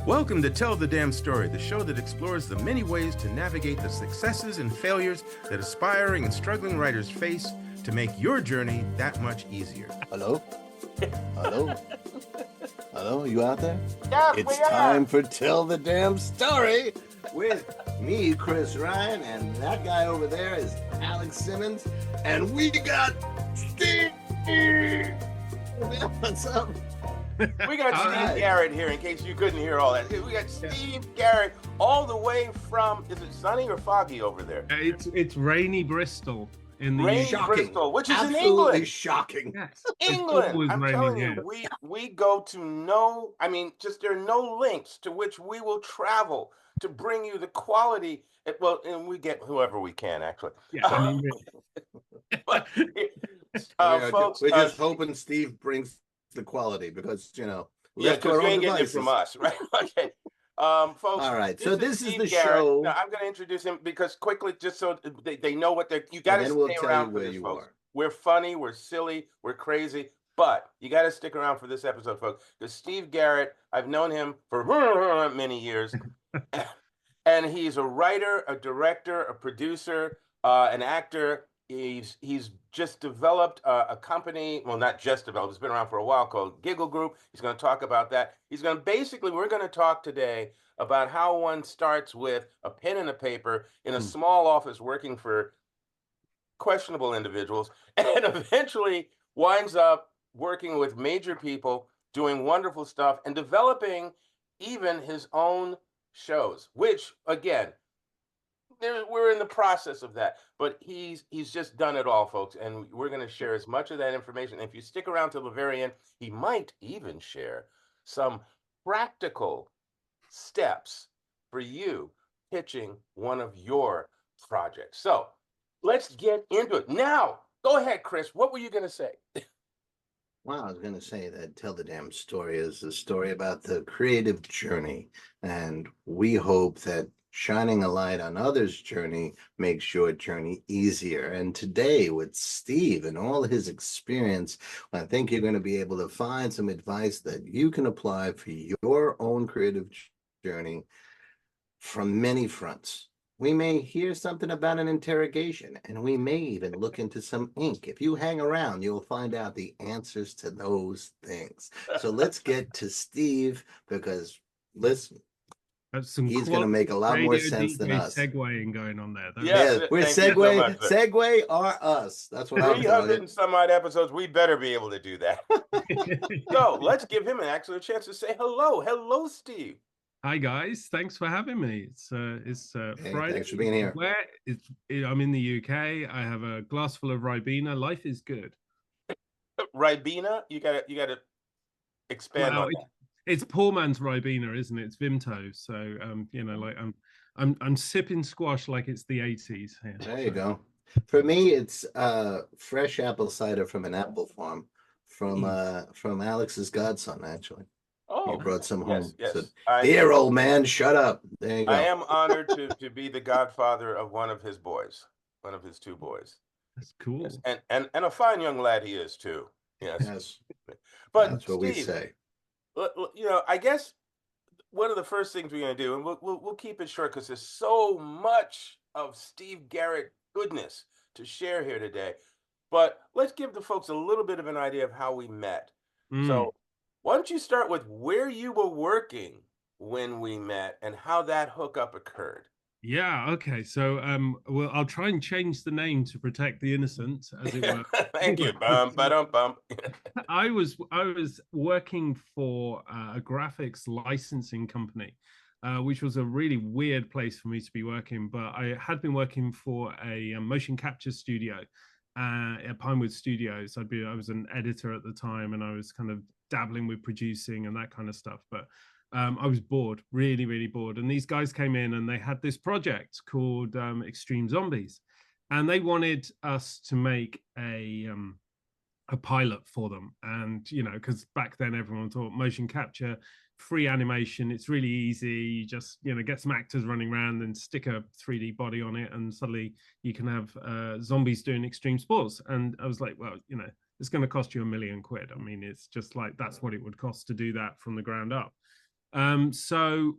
Welcome to Tell the Damn Story, the show that explores the many ways to navigate the successes and failures that aspiring and struggling writers face to make your journey that much easier. Hello? Hello? Hello, you out there? Yeah, It's time for Tell the Damn Story with me, Chris Ryan, and that guy over there is Alex Simmons, and we got Steve. What's up? We got Steve Garratt here, in case you couldn't hear all that. We got Steve Garratt all the way from, is it sunny or foggy over there? It's rainy Bristol. In the rainy shocking. Bristol, which is Absolutely in England. Shocking. Yes. England. I'm telling you, here. we go to no, I mean, just there are no links to which we will travel to bring you the quality. Well, and we get whoever we can, actually. Yeah, I mean, but, folks, we're just hoping Steve brings the quality because, you know, yeah, because you ain't getting it from us, right? Okay. Folks. All right. So this is the Garratt. show. Now, I'm going to introduce him because quickly, just so they know what they're. You got to stay around for this, folks. We're funny, we're silly, we're crazy, but you got to stick around for this episode, folks. Because Steve Garratt, I've known him for many years, and he's a writer, a director, a producer, an actor. He's just developed a company, well, not just developed, it's been around for a while, called Giggle Group. He's going to talk about that. He's going to basically, we're going to talk today about how one starts with a pen and a paper in a small office working for questionable individuals and eventually winds up working with major people, doing wonderful stuff and developing even his own shows, which, again, we're in the process of that, but he's just done it all, folks, and we're going to share as much of that information. And if you stick around till the very end, he might even share some practical steps for you pitching one of your projects. So let's get into it. Now, go ahead, Chris. What were you going to say? Well, I was going to say that Tell the Damn Story is a story about the creative journey, and we hope that shining a light on others' journey makes your journey easier. And today with Steve and all his experience, I think you're going to be able to find some advice that you can apply for your own creative journey from many fronts. We may hear something about an interrogation, and we may even look into some ink. If you hang around, you'll find out the answers to those things. So let's get to Steve, because listen, he's going to make a lot more sense than us. Segueing going on there. Yeah, we're segue are us. That's what I'm telling you. 300 and some odd episodes, we better be able to do that. So let's give him a chance to say hello. Hello, Steve. Hi guys, thanks for having me. It's Friday. Thanks for being here. I'm in the UK. I have a glass full of Ribena. Life is good. Ribena? You gotta expand on that. It's poor man's Ribena, isn't it? It's Vimto. So you know, like I'm sipping squash like it's the 80s here. There you go. For me, it's fresh apple cider from an apple farm from Alex's godson, actually. Oh, he brought some home. Yes. So, here, old man, shut up. There you go. I am honored to be the godfather of one of his boys, one of his two boys. That's cool. Yes. And a fine young lad he is too. Yes. But that's what Steve, we say. You know, I guess one of the first things we're going to do, and we'll keep it short because there's so much of Steve Garratt goodness to share here today. But let's give the folks a little bit of an idea of how we met. So why don't you start with where you were working when we met and how that hookup occurred? Yeah, okay. So well, I'll try and change the name to protect the innocent, as it were. Thank you. Bum. I was working for a graphics licensing company, which was a really weird place for me to be working. But I had been working for a motion capture studio at Pinewood Studios. I was an editor at the time, and I was kind of dabbling with producing and that kind of stuff. But I was bored, really, really bored. And these guys came in and they had this project called Extreme Zombies. And they wanted us to make a pilot for them. And, you know, because back then everyone thought motion capture, free animation, it's really easy. You just, you know, get some actors running around and stick a 3D body on it. And suddenly you can have zombies doing extreme sports. And I was like, well, you know, it's going to cost you £1 million. I mean, it's just like, that's what it would cost to do that from the ground up. So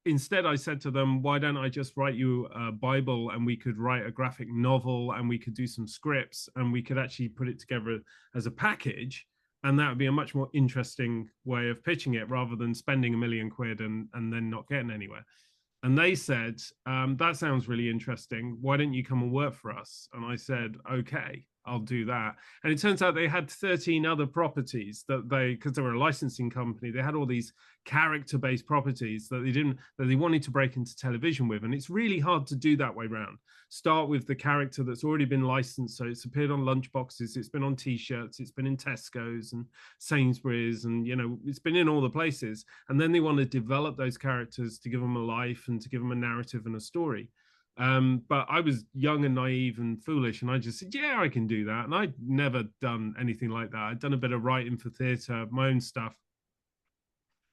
instead, I said to them, why don't I just write you a Bible, and we could write a graphic novel, and we could do some scripts, and we could actually put it together as a package. And that would be a much more interesting way of pitching it, rather than spending £1 million and then not getting anywhere. And they said, that sounds really interesting. Why don't you come and work for us? And I said, okay, I'll do that. And it turns out they had 13 other properties that because they were a licensing company, they had all these character-based properties that they wanted to break into television with. And it's really hard to do that way round. Start with the character that's already been licensed. So it's appeared on lunchboxes, it's been on T-shirts, it's been in Tesco's and Sainsbury's, and it's been in all the places. And then they want to develop those characters to give them a life and to give them a narrative and a story. But I was young and naive and foolish, and I just said, yeah, I can do that. And I'd never done anything like that. I'd done a bit of writing for theatre, my own stuff.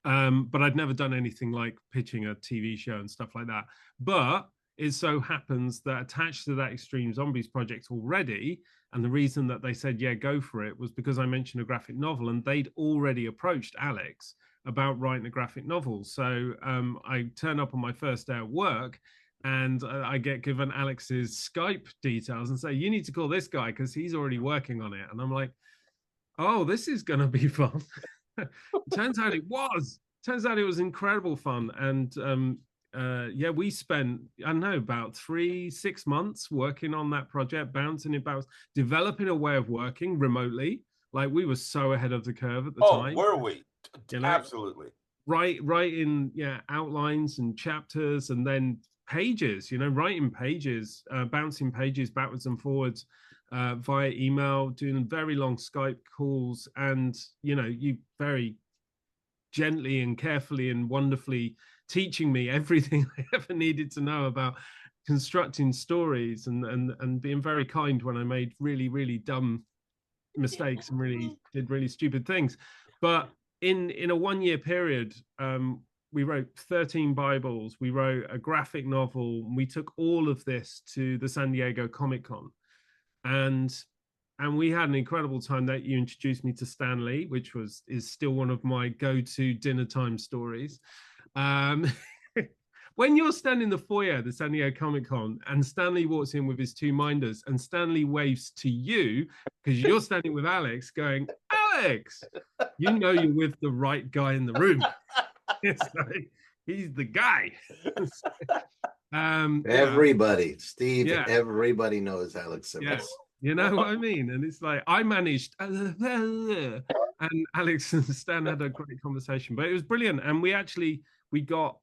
But I'd never done anything like pitching a TV show and stuff like that. But it so happens that attached to that Extreme Zombies project already, and the reason that they said, yeah, go for it, was because I mentioned a graphic novel, and they'd already approached Alex about writing a graphic novel. So I turn up on my first day at work, and I get given Alex's Skype details and say, you need to call this guy because he's already working on it. And I'm like, oh, this is going to be fun. Turns out it was incredible fun. And yeah, we spent, I don't know, about 6 months working on that project, bouncing about, developing a way of working remotely. Like, we were so ahead of the curve at the time. Oh, were we? Absolutely. Writing outlines and chapters, and then pages, writing pages, bouncing pages backwards and forwards via email, doing very long Skype calls, and you very gently and carefully and wonderfully teaching me everything I ever needed to know about constructing stories, and being very kind when I made really, really dumb mistakes and really did really stupid things. But in a 1-year period, we wrote 13 Bibles, we wrote a graphic novel, and we took all of this to the San Diego Comic-Con. And we had an incredible time. That you introduced me to Stan Lee, which is still one of my go-to dinner time stories. When you're standing in the foyer at the San Diego Comic-Con, and Stan Lee walks in with his 2 minders, and Stan Lee waves to you because you're standing with Alex, going, Alex, you're with the right guy in the room. It's like, he's the guy. Everybody, Steve, everybody knows Alex Simmons. Yes. You know what I mean? And it's like, I managed, and Alex and Stan had a great conversation, but it was brilliant. And we got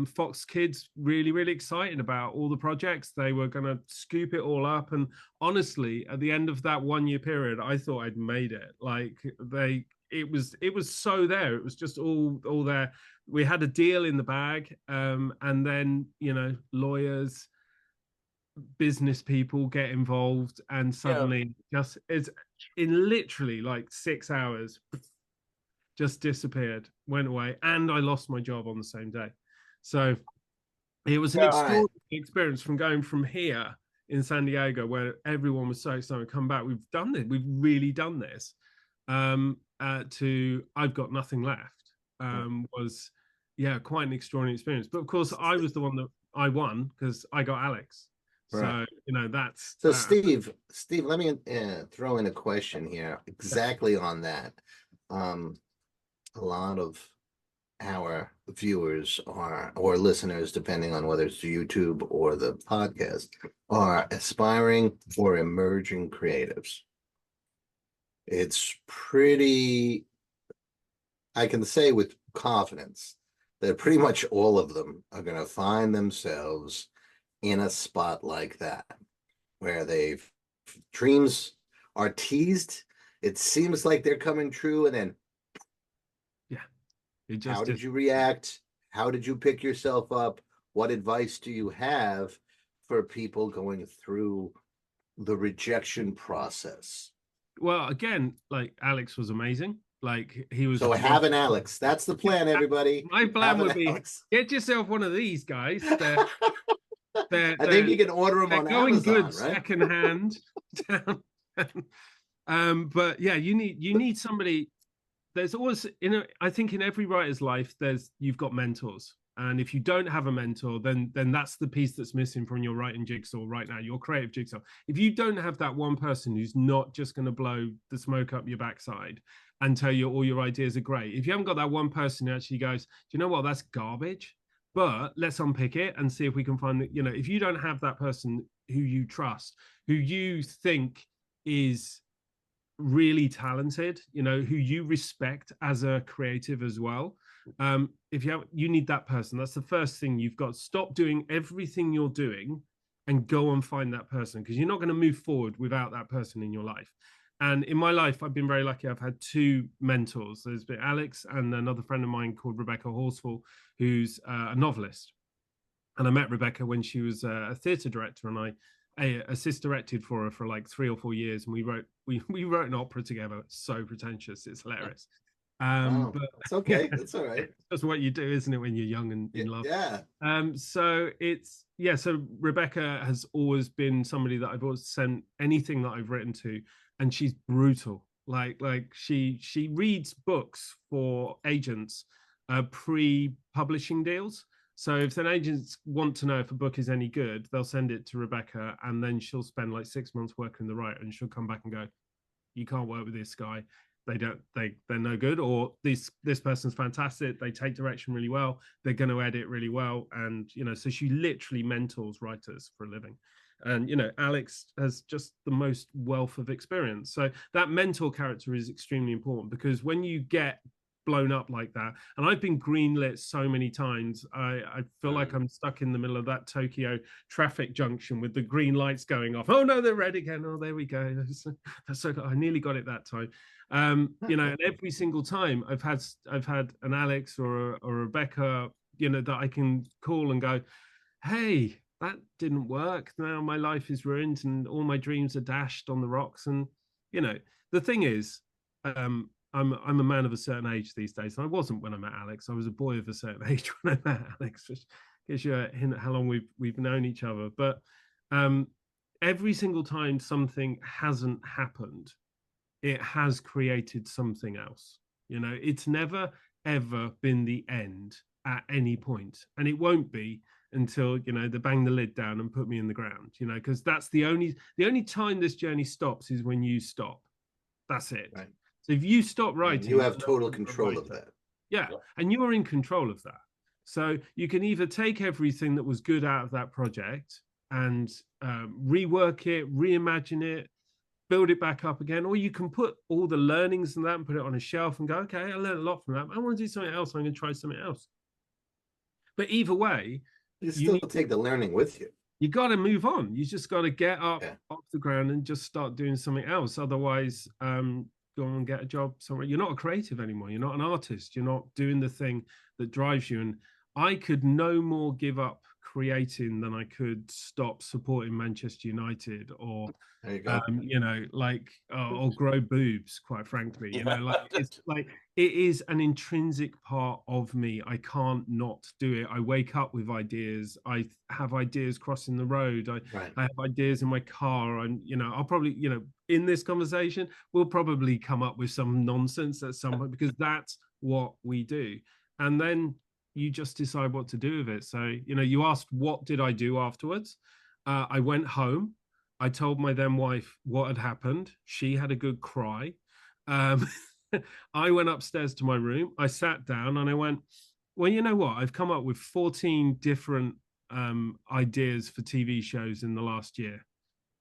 Fox Kids really, really excited about all the projects. They were going to scoop it all up. And honestly, at the end of that 1-year period, I thought I'd made it. Like, it was so there. It was just all there. We had a deal in the bag. And then, lawyers, business people get involved, and suddenly it's in literally like 6 hours, just disappeared, went away, and I lost my job on the same day. So it was an extraordinary experience, from going from here in San Diego, where everyone was so excited to come back, we've done this, we've really done this, to I've got nothing left. Was quite an extraordinary experience. But of course, I was the one that I won because I got Alex. Right. So that's so Steve, let me throw in a question here exactly on that. A lot of our viewers or listeners, depending on whether it's YouTube or the podcast, are aspiring or emerging creatives. It's pretty, I can say with confidence that pretty much all of them are going to find themselves in a spot like that, where dreams are teased. It seems like they're coming true, and then how did you react? How did you pick yourself up? What advice do you have for people going through the rejection process? Well, again, like, Alex was amazing. Like, he was. So have an Alex. That's the plan, everybody. My plan would be get yourself one of these guys. I think you can order them on going Amazon, good right? Secondhand. But yeah, you need somebody. there's always, I think in every writer's life, you've got mentors. And if you don't have a mentor, then that's the piece that's missing from your writing jigsaw right now, your creative jigsaw. If you don't have that one person who's not just going to blow the smoke up your backside and tell you all your ideas are great, if you haven't got that one person who actually goes, do you know what, that's garbage, but let's unpick it and see if we can find that, if you don't have that person who you trust, who you think is really talented, who you respect as a creative as well, if you need that person. That's the first thing. You've got to stop doing everything you're doing and go and find that person, because you're not going to move forward without that person in your life. And in my life, I've been very lucky. I've had two mentors. There's been Alex and another friend of mine called Rebecca Horsfall, who's a novelist. And I met Rebecca when she was a theatre director, and I assist directed for her for like 3 or 4 years, and we wrote an opera together. It's so pretentious, it's hilarious. But it's okay. It's all right. That's what you do, isn't it, when you're young and in love? Yeah. So Rebecca has always been somebody that I've always sent anything that I've written to, and she's brutal. Like she reads books for agents pre-publishing deals. So if an agents want to know if a book is any good, they'll send it to Rebecca, and then she'll spend like 6 months working the writer, and she'll come back and go, you can't work with this guy. They're no good, or this person's fantastic. They take direction really well. They're going to edit really well. And, so she literally mentors writers for a living. And, Alex has just the most wealth of experience. So that mentor character is extremely important, because when you get blown up like that, and I've been greenlit so many times, I feel like I'm stuck in the middle of that Tokyo traffic junction with the green lights going off. Oh no, they're red again. Oh, there we go. That's so I nearly got it that time. And every single time I've had an Alex or a Rebecca, that I can call and go, hey, that didn't work. Now my life is ruined and all my dreams are dashed on the rocks. And the thing is, I'm a man of a certain age these days. And I wasn't when I met Alex. I was a boy of a certain age when I met Alex, which gives you a hint at how long we've known each other. But every single time something hasn't happened, it has created something else. It's never ever been the end at any point, and it won't be until they bang the lid down and put me in the ground. Because that's the only time this journey stops is when you stop. That's it. Right. So if you stop writing, you have total control of that. Yeah, and you're in control of that. So you can either take everything that was good out of that project and rework it, reimagine it, build it back up again, or you can put all the learnings and that and put it on a shelf and go, okay, I learned a lot from that. I want to do something else. I'm going to try something else. But either way, you still take the learning with you. You got to move on. You just got to get up off the ground and just start doing something else. Otherwise, go and get a job somewhere. You're not a creative anymore. You're not an artist. You're not doing the thing that drives you. And I could no more give up creating than I could stop supporting Manchester United or or grow boobs, quite frankly. It's like it is an intrinsic part of me. I can't not do it. I wake up with ideas. I have ideas crossing the road. I have ideas in my car, and I'll probably in this conversation we'll probably come up with some nonsense at some point, because that's what we do. And then you just decide what to do with it. So, you asked, what did I do afterwards? I went home. I told my then wife what had happened. She had a good cry. I went upstairs to my room. I sat down and I went, well, you know what? I've come up with 14 different ideas for TV shows in the last year.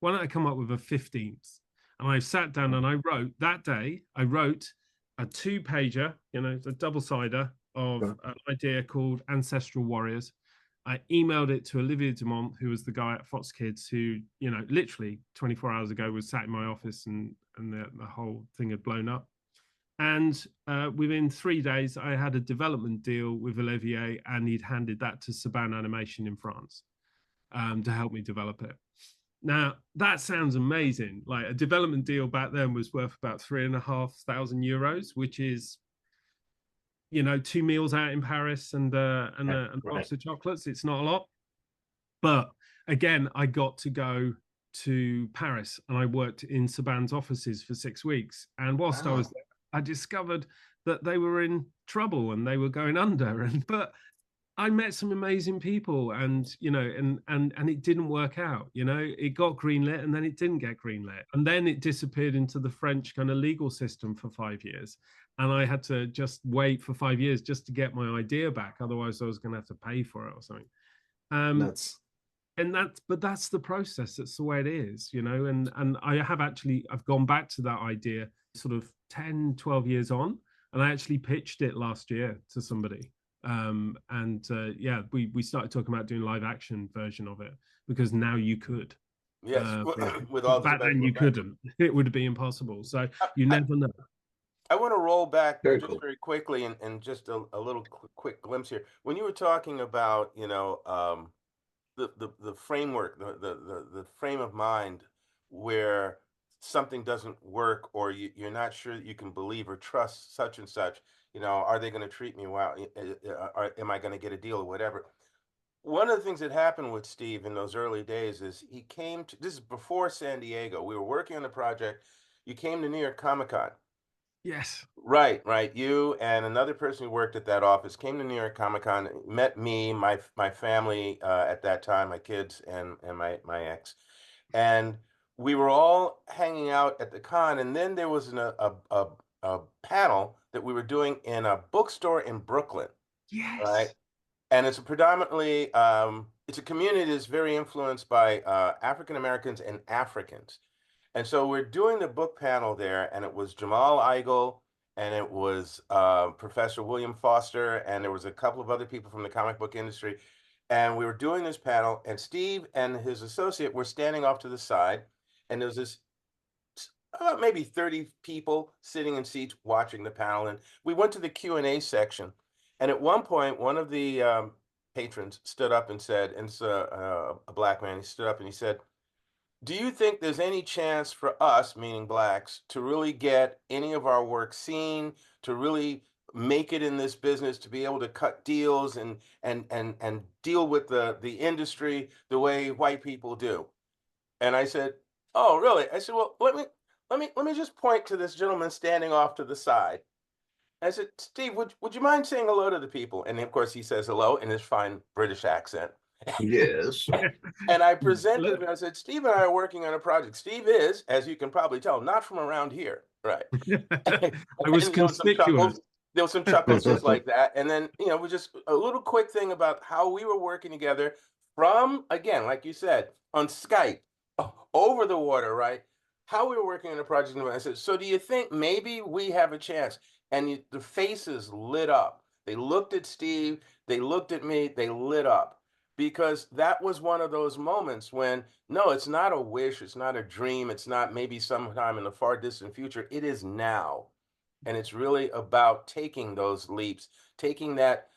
Why don't I come up with a 15th? And I sat down and I wrote that day, a 2-pager, a double-sider of an idea called Ancestral Warriors. I emailed it to Olivier Dumont, who was the guy at Fox Kids, who, literally 24 hours ago was sat in my office and the whole thing had blown up. And within 3 days, I had a development deal with Olivier, and he'd handed that to Saban Animation in France to help me develop it. Now, that sounds amazing. Like, a development deal back then was worth about €3,500, which is 2 meals out in Paris and a box of chocolates. It's not a lot. But again, I got to go to Paris and I worked in Saban's offices for 6 weeks. And whilst I was there, I discovered that they were in trouble and they were going under. But I met some amazing people, and and it didn't work out. It got greenlit, and then it didn't get greenlit, and then it disappeared into the French kind of legal system for 5 years, and I had to just wait for 5 years just to get my idea back. Otherwise, I was going to have to pay for it or something. But that's the process. That's the way it is, And I've gone back to that idea sort of 10, 12 years on, and I actually pitched it last year to somebody. We started talking about doing live action version of it, because now you could. Yes, with all back then you couldn't. It would be impossible. So you never know. I want to roll back very quickly and just a little quick glimpse here. When you were talking about the framework, the frame of mind where something doesn't work, or you're not sure that you can believe or trust such and such. Are they going to treat me well? Am I going to get a deal or whatever? One of the things that happened with Steve in those early days is he came to, this is before San Diego. We were working on the project. You came to New York Comic-Con. Yes. Right. You and another person who worked at that office came to New York Comic-Con, met me, my family at that time, my kids and my ex. And we were all hanging out at the con, and then there was a panel that we were doing in a bookstore in Brooklyn. Yes. Right. And it's predominantly, it's a community that's very influenced by African Americans and Africans. And so we're doing the book panel there, and it was Jamal Igle, and it was Professor William Foster, and there was a couple of other people from the comic book industry. And we were doing this panel, and Steve and his associate were standing off to the side, and there was this about maybe 30 people sitting in seats watching the panel. And we went to the Q&A section. And at one point, one of the patrons stood up and said, and it's a black man, he stood up and he said, "Do you think there's any chance for us, meaning blacks, to really get any of our work seen, to really make it in this business, to be able to cut deals and deal with the industry the way white people do?" And I said, "Oh, really?" I said, "Well, let me just point to this gentleman standing off to the side." I said, "Steve, would you mind saying hello to the people?" And of course, he says hello in his fine British accent. Yes. And I presented him. I said, "Steve and I are working on a project. Steve is, as you can probably tell, not from around here." Right. I was conspicuous. There was some chuckles just like that. And then, we just a little quick thing about how we were working together from, again, like you said, on Skype, over the water, right? How we were working on a project. And I said, "So do you think maybe we have a chance?" And the faces lit up. They looked at Steve, they looked at me, they lit up. Because that was one of those moments when, no, it's not a wish, it's not a dream, it's not maybe sometime in the far distant future, it is now. And it's really about taking those leaps, taking that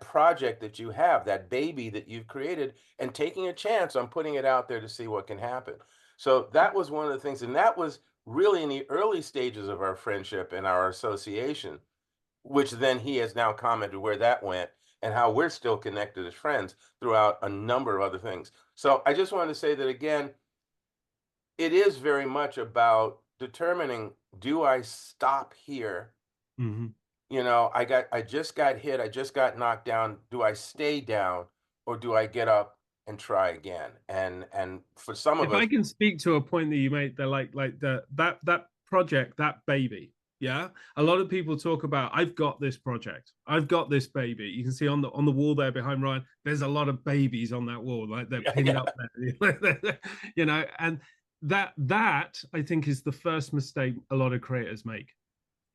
project that you have, that baby that you've created, and taking a chance on putting it out there to see what can happen. So that was one of the things, and that was really in the early stages of our friendship and our association, which then he has now commented where that went and how we're still connected as friends throughout a number of other things. So I just wanted to say that, again, it is very much about determining, do I stop here? Mm-hmm. I just got hit, I just got knocked down. Do I stay down, or do I get up and try again? And for some of us, if I can speak to a point that you made, they're like that project, that baby. Yeah, a lot of people talk about, I've got this project, I've got this baby. You can see on the wall there behind Ryan, there's a lot of babies on that wall, like they're pinned up there. And that I think is the first mistake a lot of creators make,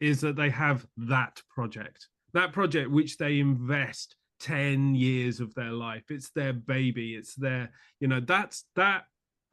is that they have that project which they invest 10 years of their life. It's their baby. It's their, that's that.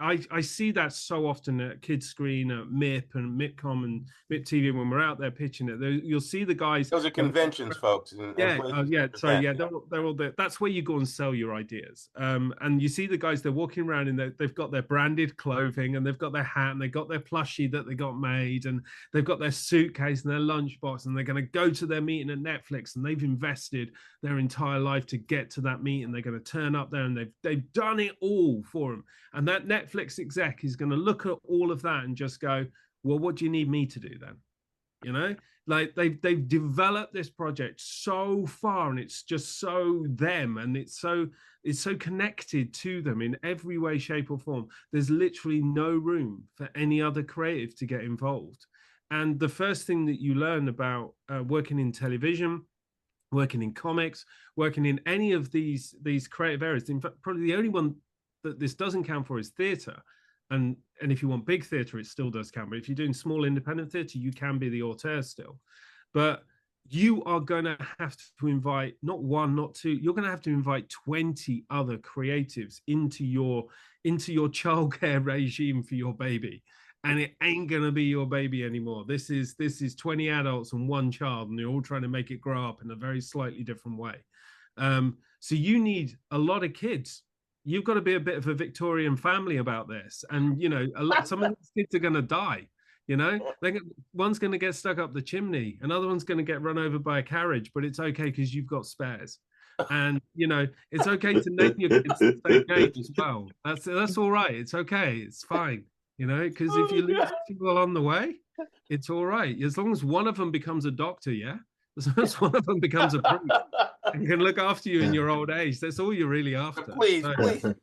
I see that so often at Kids Screen, at MIP and MIPCOM and MIP TV when we're out there pitching it. You'll see the guys. Those are conventions, folks. They're all there. That's where you go and sell your ideas. And you see the guys, they're walking around and they've got their branded clothing, and they've got their hat, and they've got their plushie that they got made, and they've got their suitcase and their lunchbox, and they're going to go to their meeting at Netflix, and they've invested their entire life to get to that meeting. They're going to turn up there, and they've done it all for them. And that Netflix exec is going to look at all of that and just go, "Well, what do you need me to do then?" you know, like they've developed this project so far, and it's just so them, and it's so connected to them in every way, shape, or form. There's literally no room for any other creative to get involved. And the first thing that you learn about working in television, working in comics, working in any of these creative areas, in fact, probably the only one that this doesn't count for is theatre. And if you want big theatre, it still does count. But if you're doing small independent theatre, you can be the auteur still. But you are going to have to invite not one, not two. You're going to have to invite 20 other creatives into your childcare regime for your baby. And it ain't going to be your baby anymore. This is 20 adults and one child, and they're all trying to make it grow up in a very slightly different way. So you need a lot of kids. You've got to be a bit of a Victorian family about this. And, you know, some of these kids are going to die, you know, one's going to get stuck up the chimney. Another one's going to get run over by a carriage, but it's okay because you've got spares. And, you know, it's okay to name your kids the same age as well. That's all right. It's okay. It's fine. You know, because if you lose people along the way, it's all right. As long as one of them becomes a doctor, yeah? As long as one of them becomes a priest and can look after you in your old age, that's all you're really after. Please. Okay.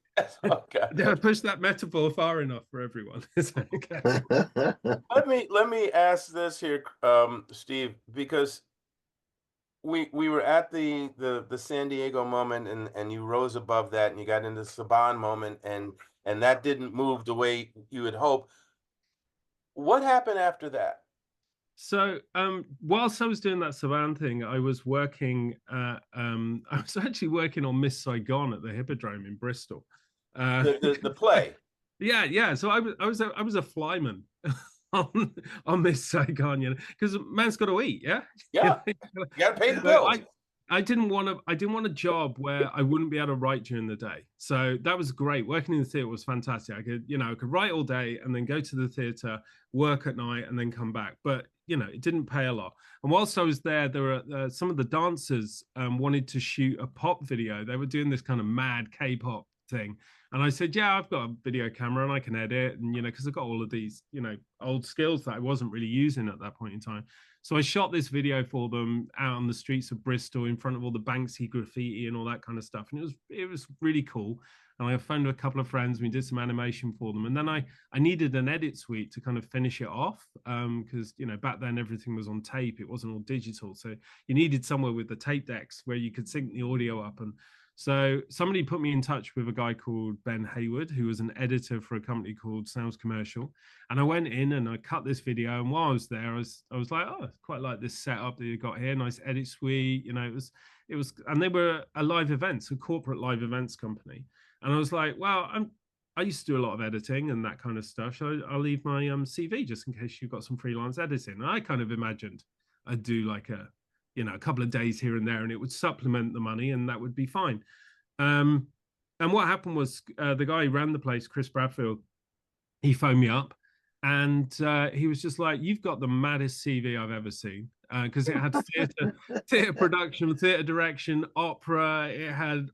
Yeah, push that metaphor far enough for everyone. Okay. Let me ask this here, Steve, because we were at the San Diego moment, and you rose above that, and you got into the Saban moment, and that didn't move the way you had hoped. What happened after that? So whilst I was doing that Saban thing, I was working. I was actually working on Miss Saigon at the Hippodrome in Bristol. The play. Yeah. So I was a flyman on Miss Saigon, you know, because man's got to eat. Yeah. Yeah. You got to pay the bills. I didn't want a job where I wouldn't be able to write during the day. So that was great. Working in the theater was fantastic. I could write all day and then go to the theater, work at night, and then come back. But, you know, it didn't pay a lot. And whilst I was there were some of the dancers wanted to shoot a pop video. They were doing this kind of mad K-pop thing. And I said, yeah, I've got a video camera and I can edit. And, you know, because I've got all of these, you know, old skills that I wasn't really using at that point in time. So I shot this video for them out on the streets of Bristol in front of all the Banksy graffiti and all that kind of stuff. And it was really cool. And I phoned a couple of friends. We did some animation for them. And then I needed an edit suite to kind of finish it off because, you know, back then everything was on tape. It wasn't all digital. So you needed somewhere with the tape decks where you could sync the audio up. And so somebody put me in touch with a guy called Ben Hayward, who was an editor for a company called Sounds Commercial. And I went in and I cut this video. And while I was there, I was like, oh, I quite like this setup that you got here. Nice edit suite. You know, it was, and they were a live events, a corporate live events company. And I was like, well, I used to do a lot of editing and that kind of stuff. So I'll leave my CV just in case you've got some freelance editing. And I kind of imagined I'd do like a couple of days here and there, and it would supplement the money, and that would be fine. And what happened was the guy who ran the place, Chris Bradfield, he phoned me up, and he was just like, "You've got the maddest CV I've ever seen," because it had theatre production, theatre direction, opera. It had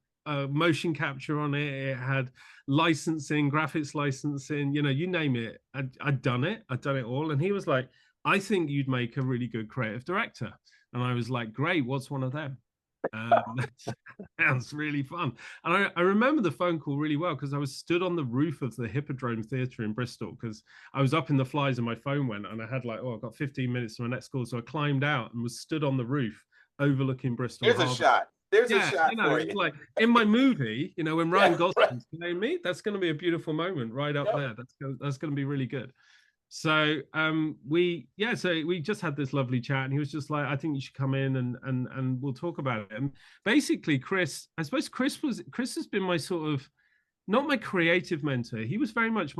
motion capture on it. It had licensing, graphics licensing. You know, you name it. I'd done it. I'd done it all. And he was like, "I think you'd make a really good creative director." And I was like, great, what's one of them? That sounds really fun. And I remember the phone call really well because I was stood on the roof of the Hippodrome Theatre in Bristol because I was up in the flies and my phone went and I had like, I've got 15 minutes to my next call. So I climbed out and was stood on the roof overlooking Bristol. There's a shot. There's a shot, you know, for you. Like in my movie, you know, when Ryan Gosling's playing me, that's going to be a beautiful moment right up there. That's going to be really good. So we just had this lovely chat, and he was just like, I think you should come in and we'll talk about it. And basically, Chris has been my sort of, not my creative mentor. He was very much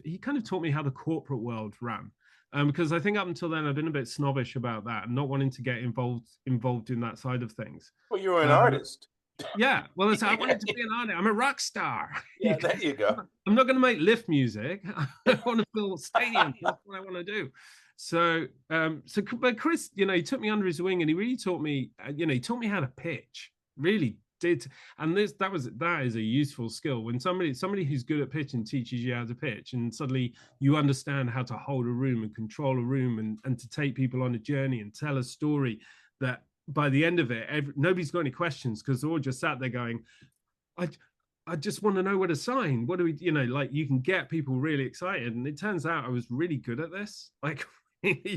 he kind of taught me how the corporate world ran. Because I think up until then I've been a bit snobbish about that and not wanting to get involved in that side of things. Well, you were an artist. Yeah, well, I wanted to be an artist. I'm a rock star. Yeah, there you go. I'm not going to make lift music. I want to fill stadiums. That's what I want to do. So, but Chris, you know, he took me under his wing and he really taught me, he taught me how to pitch. Really did. And that is a useful skill when somebody who's good at pitching teaches you how to pitch, and suddenly you understand how to hold a room and control a room and to take people on a journey and tell a story that by the end of it, nobody's got any questions, because they're all just sat there going, I just want to know where to sign. What do we, like, you can get people really excited. And it turns out I was really good at this, like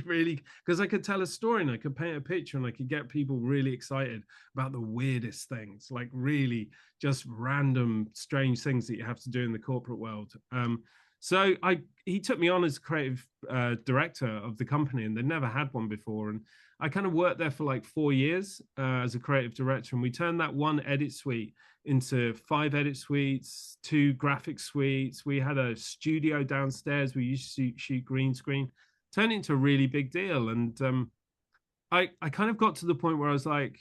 really, because I could tell a story and I could paint a picture and I could get people really excited about the weirdest things, like really just random, strange things that you have to do in the corporate world. So he took me on as creative director of the company, and they never had one before. And I kind of worked there for like 4 years as a creative director, and we turned that one edit suite into 5 edit suites, 2 graphic suites. We had a studio downstairs. We used to shoot green screen, turned it into a really big deal. And I kind of got to the point where I was like,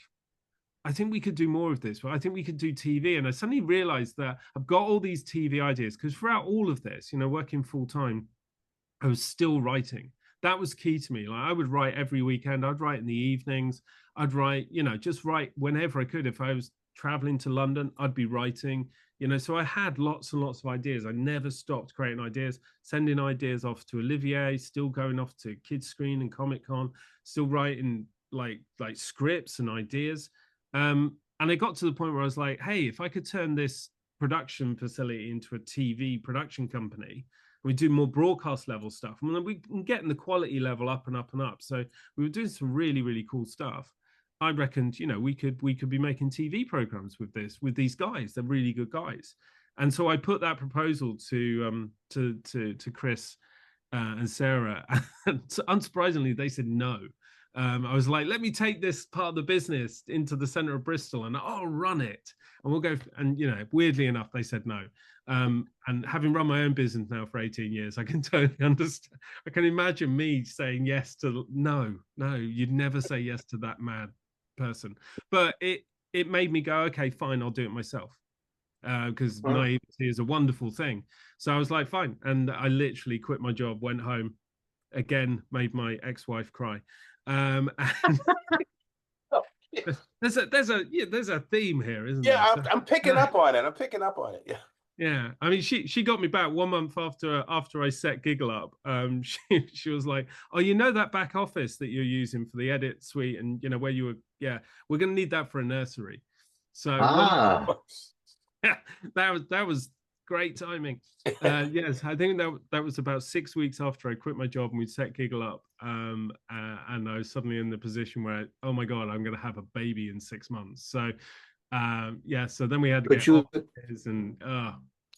I think we could do more of this. I think we could do TV. And I suddenly realized that I've got all these TV ideas, because throughout all of this, working full time, I was still writing. That was key to me. Like, I would write every weekend. I'd write in the evenings. I'd write, just write whenever I could. If I was traveling to London, I'd be writing, so I had lots and lots of ideas. I never stopped creating ideas, sending ideas off to Olivier, still going off to Kids Screen and Comic Con, still writing like scripts and ideas. And I got to the point where I was like, hey, if I could turn this production facility into a TV production company, we do more broadcast level stuff, and we can get the quality level up and up and up. So we were doing some really, really cool stuff. I reckoned, we could be making TV programs with these guys. They're really good guys. And so I put that proposal to Chris and Sarah, and unsurprisingly, they said no. I was like, let me take this part of the business into the center of Bristol and I'll run it. And we'll go. And, weirdly enough, they said no. And having run my own business now for 18 years, I can totally understand. I can imagine me saying yes to no, you'd never say yes to that mad person. But it made me go, okay, fine, I'll do it myself. Because naivety is a wonderful thing. So I was like, fine. And I literally quit my job, went home, again, made my ex-wife cry. And there's a theme here, isn't there? Yeah, I'm picking up on it. Yeah. I mean, she got me back 1 month after I set Giggle up. She was like, oh, that back office that you're using for the edit suite, and where you were, we're gonna need that for a nursery. So that was great timing. Yes, I think that was about 6 weeks after I quit my job and we set Giggle up. And I was suddenly in the position where, oh my God, I'm going to have a baby in 6 months. So so then we had to get offices, and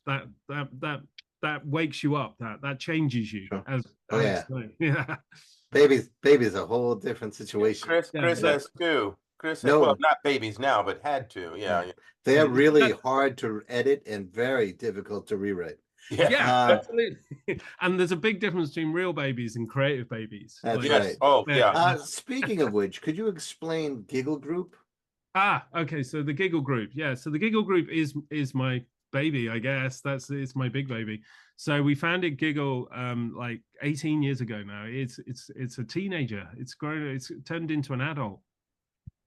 that wakes you up. That changes you. Sure. Baby's a whole different situation. Chris has 2. Chris has, well, not babies now, but had to. Yeah. They're really hard to edit and very difficult to rewrite. Yeah, absolutely. And there's a big difference between real babies and creative babies. That's right. Oh, yeah. Speaking of which, could you explain Giggle Group? Okay. So the Giggle Group. Yeah. So the Giggle Group is my baby, I guess. It's my big baby. So we founded Giggle like 18 years ago now. It's a teenager. It's grown. It's turned into an adult.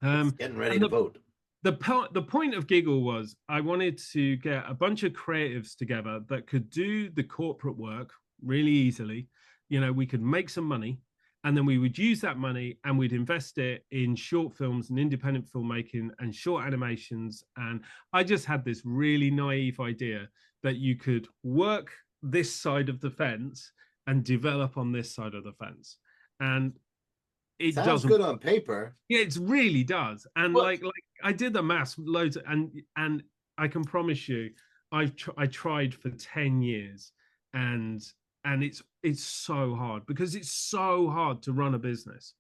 It's getting ready to vote. The point of Giggle was I wanted to get a bunch of creatives together that could do the corporate work really easily. We could make some money, and then we would use that money and we'd invest it in short films and independent filmmaking and short animations. And I just had this really naive idea that you could work this side of the fence and develop on this side of the fence. And it sounds good on paper. Yeah, it really does. And like I did the maths loads, and I can promise you, I tried for 10 years, and it's so hard, because it's so hard to run a business.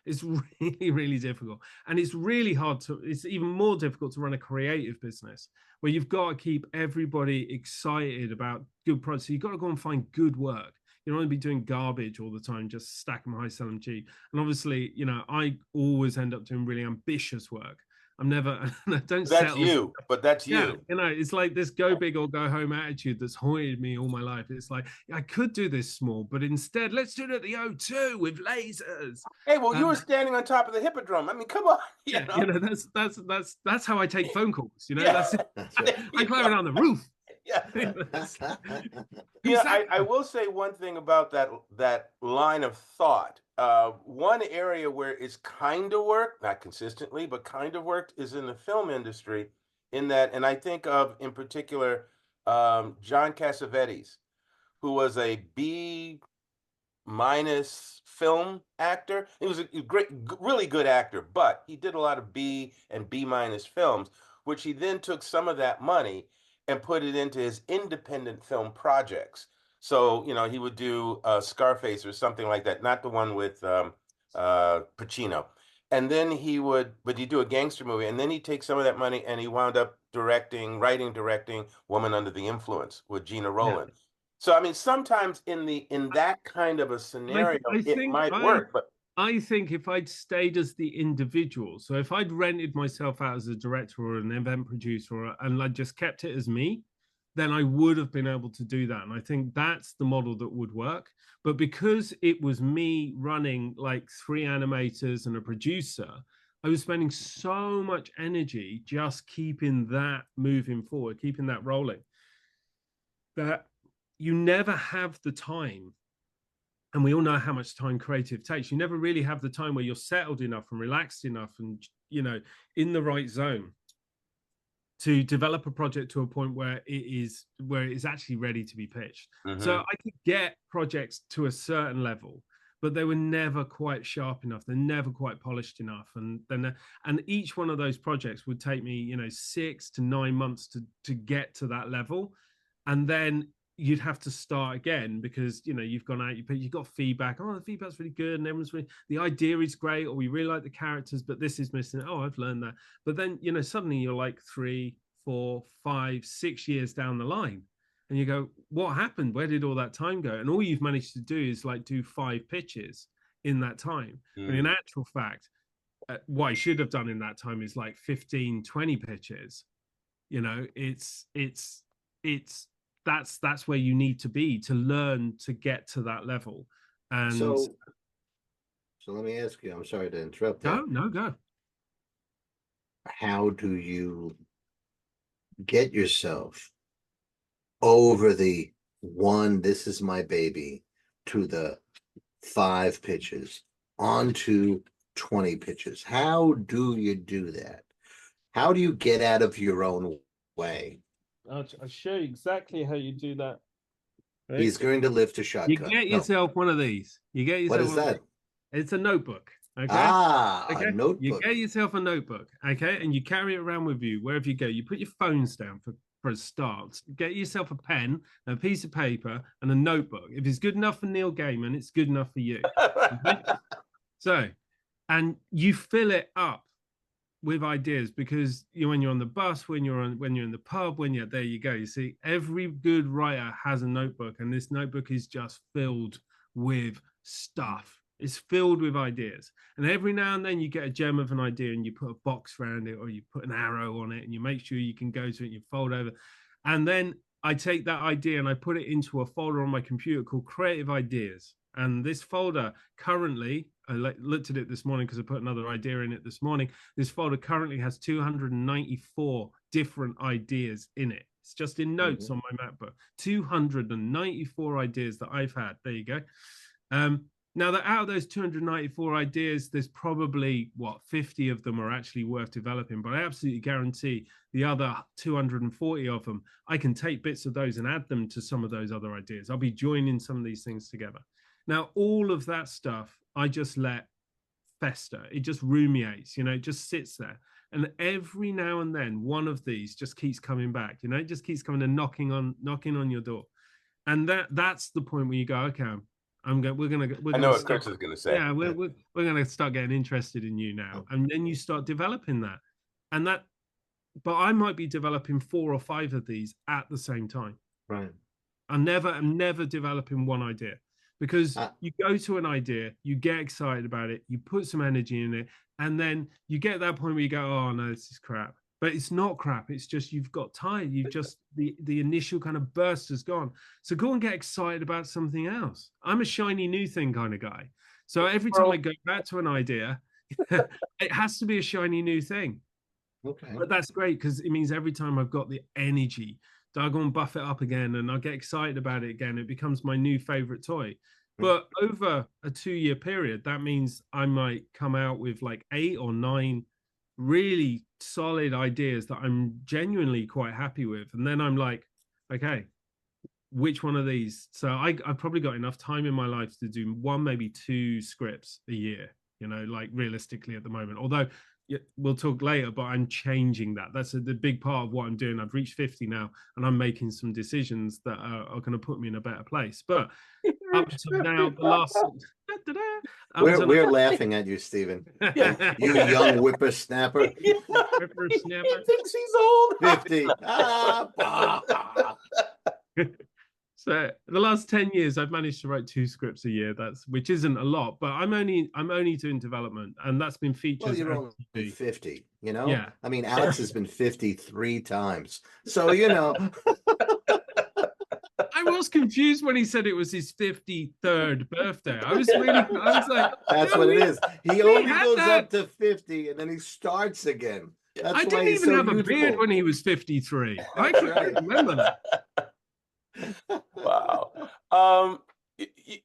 It's really, really difficult, and it's really hard it's even more difficult to run a creative business where you've got to keep everybody excited about good products. So you've got to go and find good work. You don't want to be doing garbage all the time, just stack them high, sell them cheap. And obviously, I always end up doing really ambitious work. I'm never, I don't That's settle. you, but that's Yeah, you. you know, it's like this go big or go home attitude that's haunted me all my life. It's like, I could do this small, but instead, let's do it at the O2 with lasers. Hey, well, you were standing on top of the Hippodrome. I mean, come on. You know, that's how I take phone calls. You know, Yeah. that's right. I'm climbing on the roof. Yeah. I will say one thing about that line of thought. One area where it's kind of worked, not consistently, but kind of worked, is in the film industry. In that, and I think of in particular John Cassavetes, who was a B- film actor. He was a great, really good actor, but he did a lot of B and B- films, which he then took some of that money and put it into his independent film projects. So, you know, he would do Scarface or something like that, not the one with Pacino. And then but he'd do a gangster movie, and then he'd take some of that money and he wound up directing Woman Under the Influence with Gina Rowland. Yeah. So, I mean, sometimes in that kind of a scenario, it might work, but I think if I'd stayed as the individual, so if I'd rented myself out as a director or an event producer and I just kept it as me, then I would have been able to do that. And I think that's the model that would work. But because it was me running like 3 animators and a producer, I was spending so much energy just keeping that moving forward, keeping that rolling, that you never have the time. And we all know how much time creative takes. You never really have the time where you're settled enough and relaxed enough and, you know, in the right zone to develop a project to a point where it is actually ready to be pitched. Mm-hmm. So I could get projects to a certain level, but they were never quite sharp enough. They're never quite polished enough. And each one of those projects would take me, you know, 6 to 9 months to get to that level. And then you'd have to start again because, you know, you've gone out, you've got feedback. Oh, the feedback's really good. And everyone's really, the idea is great, or we really like the characters, but this is missing. Oh, I've learned that. But then, you know, suddenly you're like 3, 4, 5, 6 years down the line. And you go, what happened? Where did all that time go? And all you've managed to do is like do 5 pitches in that time. But in actual fact, what I should have done in that time is like 15, 20 pitches. You know, that's where you need to be to learn to get to that level. And so let me ask you, I'm sorry to interrupt. No, go. How do you get yourself over the 1, this is my baby, to the 5 pitches onto 20 pitches? How do you do that? How do you get out of your own way? I'll show you exactly how you do that. Right? He's going to lift a shotgun. You get yourself one of these. You get yourself. What is that? It's a notebook. Okay. Okay. A notebook. You get yourself a notebook. Okay, and you carry it around with you wherever you go. You put your phones down for a start. Get yourself a pen, a piece of paper, and a notebook. If it's good enough for Neil Gaiman, it's good enough for you. Okay? So, and you fill it up with ideas, because when you're on the bus, when you're in the pub, there you go. You see, every good writer has a notebook, and this notebook is just filled with stuff. It's filled with ideas, and every now and then you get a gem of an idea, and you put a box around it, or you put an arrow on it, and you make sure you can go to it. And you fold over, and then I take that idea and I put it into a folder on my computer called Creative Ideas. And this folder currently, I looked at it this morning because I put another idea in it this morning. This folder currently has 294 different ideas in it. It's just in notes on my MacBook. 294 ideas that I've had. There you go. Now, that out of those 294 ideas, there's probably, 50 of them are actually worth developing. But I absolutely guarantee the other 240 of them, I can take bits of those and add them to some of those other ideas. I'll be joining some of these things together. Now, all of that stuff, I just let fester. It just ruminates, it just sits there. And every now and then, one of these just keeps coming back, it just keeps coming and knocking on your door. And that's the point where you go, okay, I know what Chris is going to say. Yeah, we're going to start getting interested in you now. And then you start developing that. But I might be developing 4 or 5 of these at the same time. Right. I'm never developing one idea, because you go to an idea, you get excited about it, you put some energy in it, and then you get that point where you go, oh no, this is crap. But it's not crap. It's just you've got tired. You've just the initial kind of burst has gone. So go and get excited about something else. I'm a shiny new thing kind of guy. So every time I go back to an idea, it has to be a shiny new thing. Okay. But that's great because it means every time I've got the energy, I'll go and buff it up again and I'll get excited about it again. It becomes my new favorite toy. But over a 2-year period, that means I might come out with like 8 or 9 really solid ideas that I'm genuinely quite happy with. And then I'm like, okay, which one of these? So I've probably got enough time in my life to do 1, maybe 2 scripts a year, you know, like realistically at the moment. Although we'll talk later, but I'm changing that. That's the big part of what I'm doing. I've reached 50 now and I'm making some decisions that are going to put me in a better place. But up to now, the last... We're laughing at you, Stephen. You young whippersnapper. Whippersnapper. He thinks he's old. 50. So the last 10 years, I've managed to write 2 scripts a year. Which isn't a lot, but I'm only doing development, and that's been featured. Well, you're only 50, you know? Yeah. I mean, Alex has been 53 times. So, you know. I was confused when he said it was his 53rd birthday. I was like, that's what it is. He only goes up to 50 and then he starts again. That's I didn't even have a beard when he was 53. I can't remember that. Wow.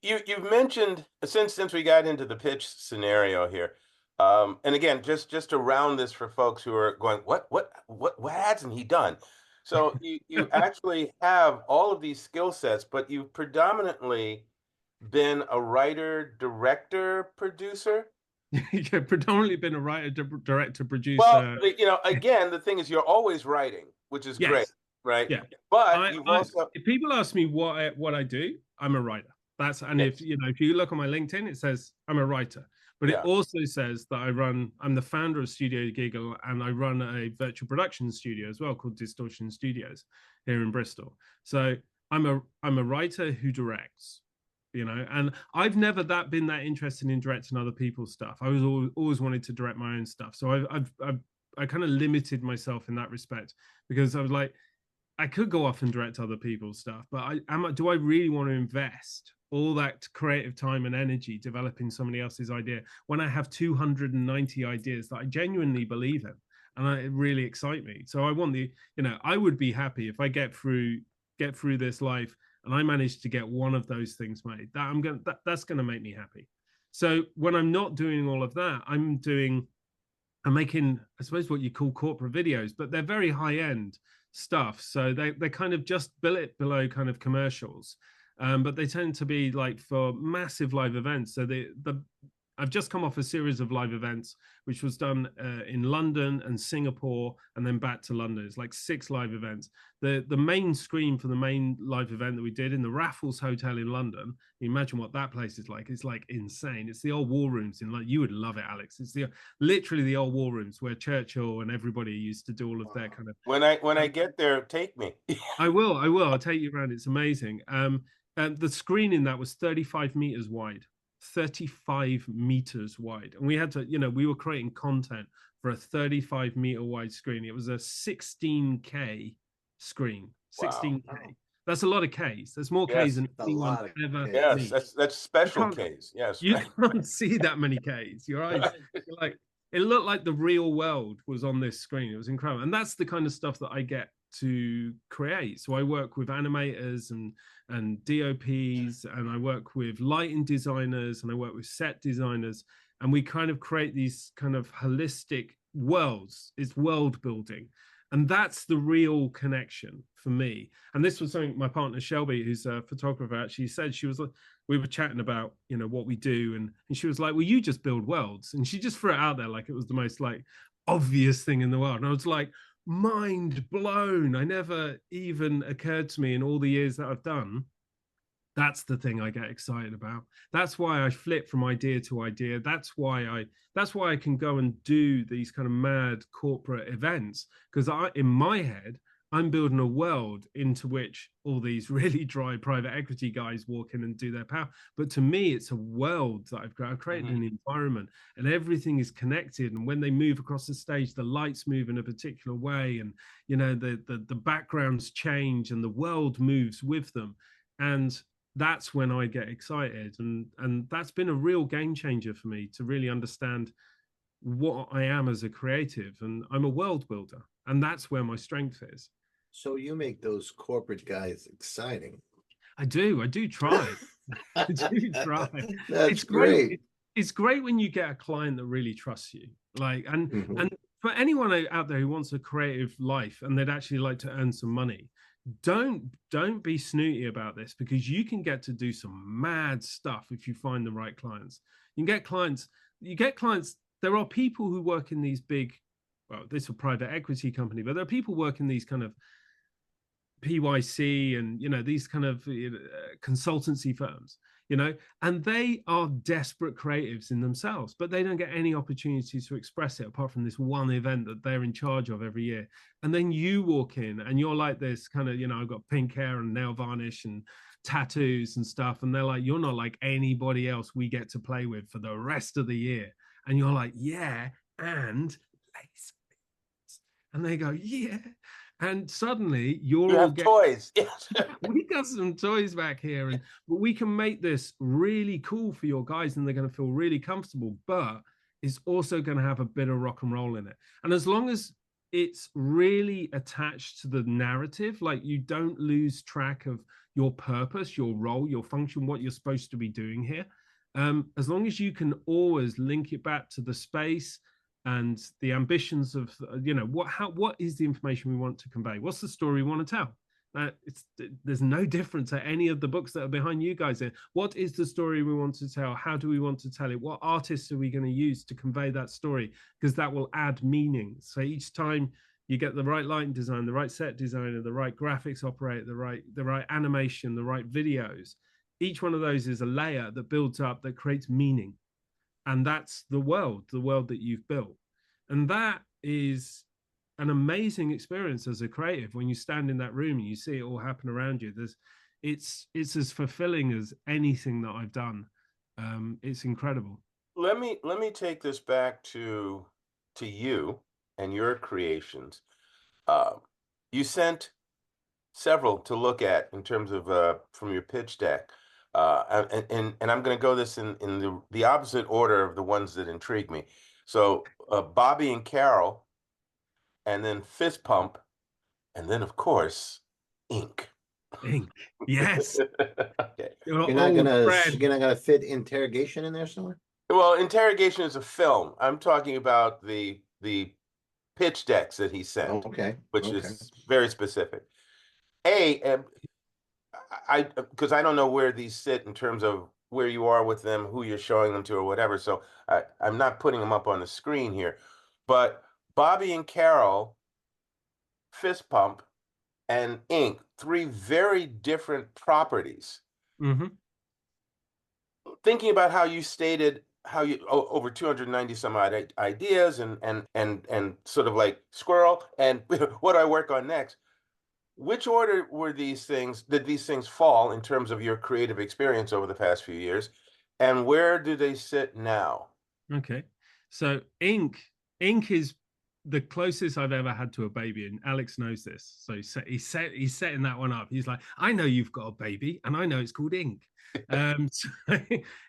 You've mentioned since we got into the pitch scenario here, and again, just to round this for folks who are going, what hasn't he done? So you actually have all of these skill sets, but you've predominantly been a writer, director, producer. Yeah, predominantly been a writer, director, producer. Well, you know, again, the thing is, you're always writing, which is great, right? Yeah. But you've also... if people ask me what I do, I'm a writer. If you look on my LinkedIn, it says I'm a writer. But it also says that I'm the founder of Studio Giggle, and I run a virtual production studio as well called Distortion Studios here in Bristol. So I'm a writer who directs, you know, and I've never been that interested in directing other people's stuff. I was always wanted to direct my own stuff. So I kind of limited myself in that respect, because I was like, I could go off and direct other people's stuff, but do I really want to invest all that creative time and energy developing somebody else's idea when I have 290 ideas that I genuinely believe in and it really excite me? So I want I would be happy if I get through this life and I manage to get one of those things made. That's going to make me happy. So when I'm not doing all of that, I'm making, I suppose, what you call corporate videos, but they're very high end stuff. So they kind of just below kind of commercials. But they tend to be like for massive live events. So I've just come off a series of live events, which was done in London and Singapore, and then back to London. It's like 6 live events. The main screen for the main live event that we did in the Raffles Hotel in London. Imagine what that place is like. It's like insane. It's the old war rooms in London. You would love it, Alex. It's literally the old war rooms where Churchill and everybody used to do all of their kind of. When I get there, take me. I will. I'll take you around. It's amazing. The screen in that was 35 meters wide. 35 meters wide, and we had to, we were creating content for a 35 meter wide screen. It was a 16K screen. 16K. Wow. That's a lot of Ks. There's more Ks than anyone ever. Yes, that's special Ks. Yes, you can't see that many Ks. You're right. Like, it looked like the real world was on this screen. It was incredible, and that's the kind of stuff that I get to create. So I work with animators and DOPs, and I work with lighting designers, and I work with set designers, and we kind of create these kind of holistic worlds. It's world building, and that's the real connection for me. And this was something my partner Shelby, who's a photographer, actually said. She was like, we were chatting about what we do, and she was like, well, you just build worlds, and she just threw it out there like it was the most like obvious thing in the world. And I was like, mind blown. I never even occurred to me in all the years that I've done. That's the thing I get excited about. That's why I flip from idea to idea. That's why I can go and do these kind of mad corporate events, because in my head, I'm building a world into which all these really dry private equity guys walk in and do their power. But to me, it's a world that I've created an environment, and everything is connected. And when they move across the stage, the lights move in a particular way, and the backgrounds change, and the world moves with them. And that's when I get excited. And that's been a real game changer for me to really understand what I am as a creative. And I'm a world builder, and that's where my strength is. So you make those corporate guys exciting. I do try. I do try. That's it's great. It's great when you get a client that really trusts you. Like, and for anyone out there who wants a creative life and they'd actually like to earn some money, don't be snooty about this, because you can get to do some mad stuff if you find the right clients. You get clients. There are people who work in these big, well, this is a private equity company, but there are people working these kind of PYC and these kind of consultancy firms, and they are desperate creatives in themselves, but they don't get any opportunities to express it apart from this one event that they're in charge of every year. And then you walk in and you're like this kind of, I've got pink hair and nail varnish and tattoos and stuff, and they're like, you're not like anybody else we get to play with for the rest of the year. And you're like, yeah, and and they go, yeah. And suddenly you have toys. Yes. We got some toys back here, but we can make this really cool for your guys, and they're going to feel really comfortable, but it's also going to have a bit of rock and roll in it. And as long as it's really attached to the narrative, like you don't lose track of your purpose, your role, your function, what you're supposed to be doing here, as long as you can always link it back to the space and the ambitions of, what is the information we want to convey? What's the story we want to tell? There's no difference at any of the books that are behind you guys here. What is the story we want to tell? How do we want to tell it? What artists are we going to use to convey that story? Because that will add meaning. So each time you get the right lighting design, the right set designer, the right graphics operator, the right animation, the right videos, each one of those is a layer that builds up, that creates meaning. And that's the world that you've built. And that is an amazing experience as a creative when you stand in that room and you see it all happen around you. It's as fulfilling as anything that I've done. It's incredible. Let me take this back to you and your creations. You sent several to look at in terms of from your pitch deck. And I'm going to go this in the opposite order of the ones that intrigue me. So Bobby and Carol, and then Fist Pump, and then of course Ink. Ink, yes. Okay. You're not gonna fit interrogation in there somewhere? Well, interrogation is a film. I'm talking about the pitch decks that he sent. Okay. Which is very specific. Because I don't know where these sit in terms of where you are with them, who you're showing them to, or whatever. So I'm not putting them up on the screen here. But Bobby and Carol, Fist Pump, and Ink, three very different properties. Mm-hmm. Thinking about how you stated how you over 290 some odd ideas and sort of like squirrel and what do I work on next? Which order did these things fall in terms of your creative experience over the past few years, and where do they sit now? Okay, so Ink is the closest I've ever had to a baby, and Alex knows this. So he's setting that one up. He's like, I know you've got a baby, and I know it's called Ink. So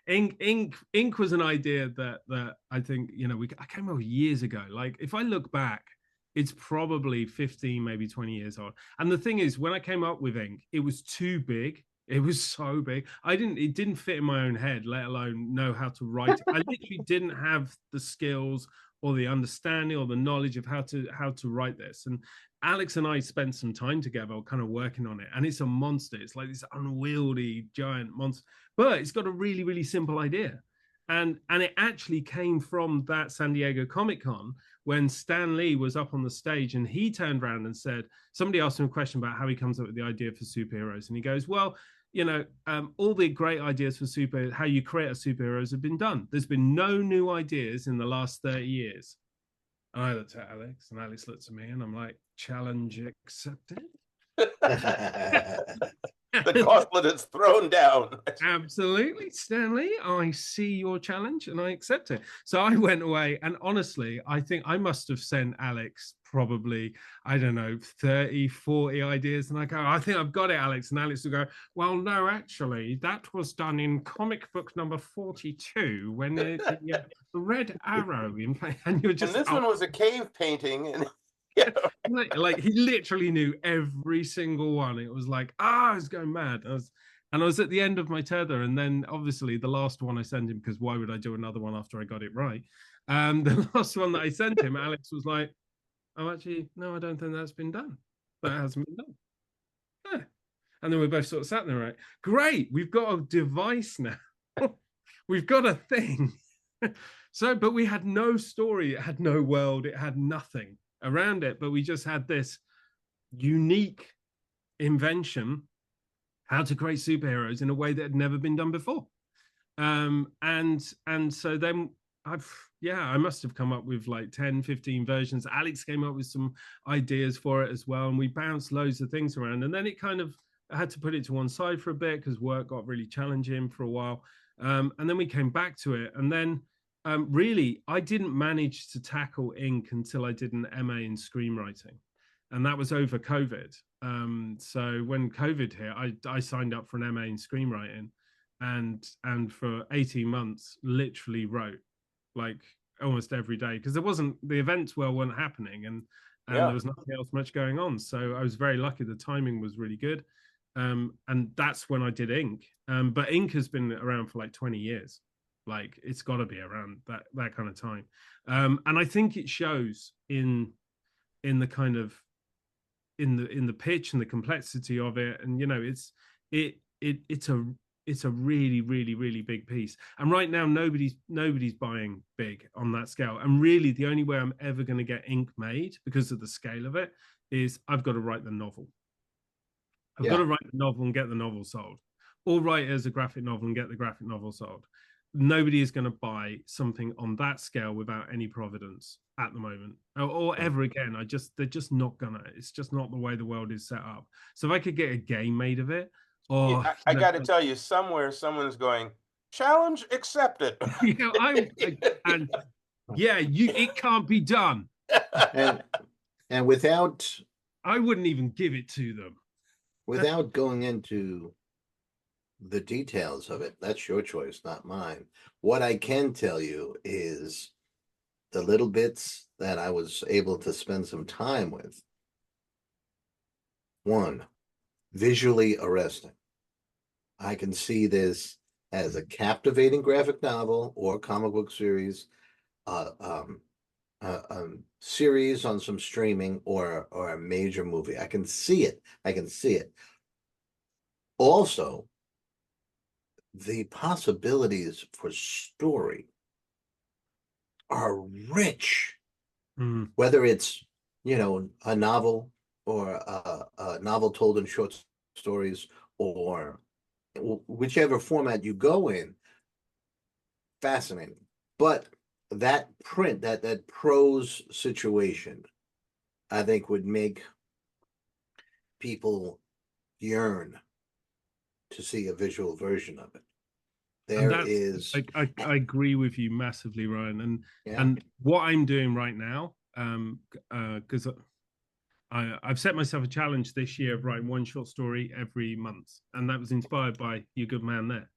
Ink was an idea that I think I came up with years ago. Like if I look back, it's probably 15, maybe 20 years old. And the thing is, when I came up with Ink, it was too big. It was so big. It didn't fit in my own head, let alone know how to write it. I literally didn't have the skills or the understanding or the knowledge of how to write this. And Alex and I spent some time together kind of working on it. And it's a monster. It's like this unwieldy giant monster, but it's got a really, really simple idea. And it actually came from that San Diego Comic-Con when Stan Lee was up on the stage, and he turned around and said, somebody asked him a question about how he comes up with the idea for superheroes. And he goes, well, all the great ideas for how you create a superheroes have been done. There's been no new ideas in the last 30 years. And I looked at Alex, and Alex looked at me, and I'm like, challenge accepted. The gauntlet is thrown down. Absolutely, Stanley. I see your challenge and I accept it. So I went away, and honestly, I think I must have sent Alex probably, I don't know, 30, 40 ideas. And I go, I think I've got it, Alex. And Alex will go, well, no, actually, that was done in comic book number 42 when the red arrow in play. And you're just, and this one was a cave painting. And yeah. like he literally knew every single one. It was like, I was going mad. I was at the end of my tether, and then obviously the last one I sent him, because why would I do another one after I got it right? The last one that I sent him, Alex was like, oh, actually, no, I don't think that's been done. That hasn't been done. Yeah. And then we both sort of sat there, right? Great, we've got a device now. We've got a thing. So, but we had no story, it had no world, it had nothing around it, but we just had this unique invention, how to create superheroes in a way that had never been done before. And so then I must have come up with like 10, 15 versions. Alex came up with some ideas for it as well, and we bounced loads of things around, and then it kind of, I had to put it to one side for a bit because work got really challenging for a while, and then we came back to it, and then really, I didn't manage to tackle ink until I did an MA in screenwriting, and that was over COVID. So when COVID hit, I signed up for an MA in screenwriting, and for 18 months, literally wrote like almost every day, because the events weren't happening, and there was nothing else much going on. So I was very lucky. The timing was really good, and that's when I did ink. But ink has been around for like 20 years. Like it's got to be around that kind of time, and I think it shows in the kind of in the pitch and the complexity of it, and it's a really, really, really big piece. And right now nobody's buying big on that scale, and really the only way I'm ever going to get ink made because of the scale of it is I've got to write the novel. I've got to write the novel and get the novel sold, or write it as a graphic novel and get the graphic novel sold. Nobody is going to buy something on that scale without any providence at the moment, or ever again. They're just not gonna. It's just not the way the world is set up. So if I could get a game made of it, or I got to tell you, somewhere someone's going, challenge accepted. It can't be done. And without, I wouldn't even give it to them. Without going into the details of it, that's your choice, not mine. What I can tell you is the little bits that I was able to spend some time with. One, visually arresting. I can see this as a captivating graphic novel or comic book series, series on some streaming, or a major movie. I can see it. Also, the possibilities for story are rich, whether it's a novel, or a novel told in short stories, or whichever format you go in. Fascinating. But that print, that prose situation, I think would make people yearn to see a visual version of it. I agree with you massively, Ryan. And what I'm doing right now, because I've set myself a challenge this year of writing one short story every month, and that was inspired by your good man there.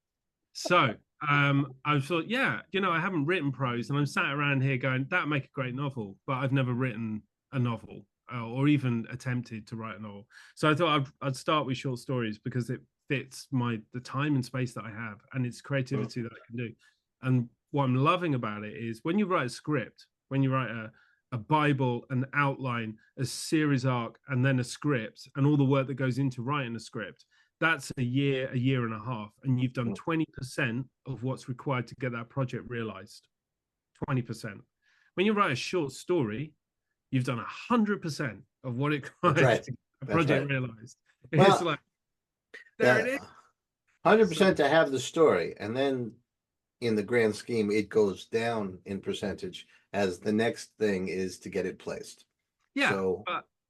So I thought, I haven't written prose, and I'm sat around here going, that'd make a great novel, but I've never written a novel, or even attempted to write a novel. So I thought I'd start with short stories, because it fits the time and space that I have, and it's creativity that I can do. And what I'm loving about it is when you write a script, when you write a Bible, an outline, a series arc, and then a script, and all the work that goes into writing a script, that's a year and a half, and you've done 20% of what's required to get that project realized. 20%. When you write a short story, you've done 100% of what it requires to get a project realized. It's like, there it is. 100% to have the story, and then in the grand scheme, it goes down in percentage as the next thing is to get it placed. Yeah. So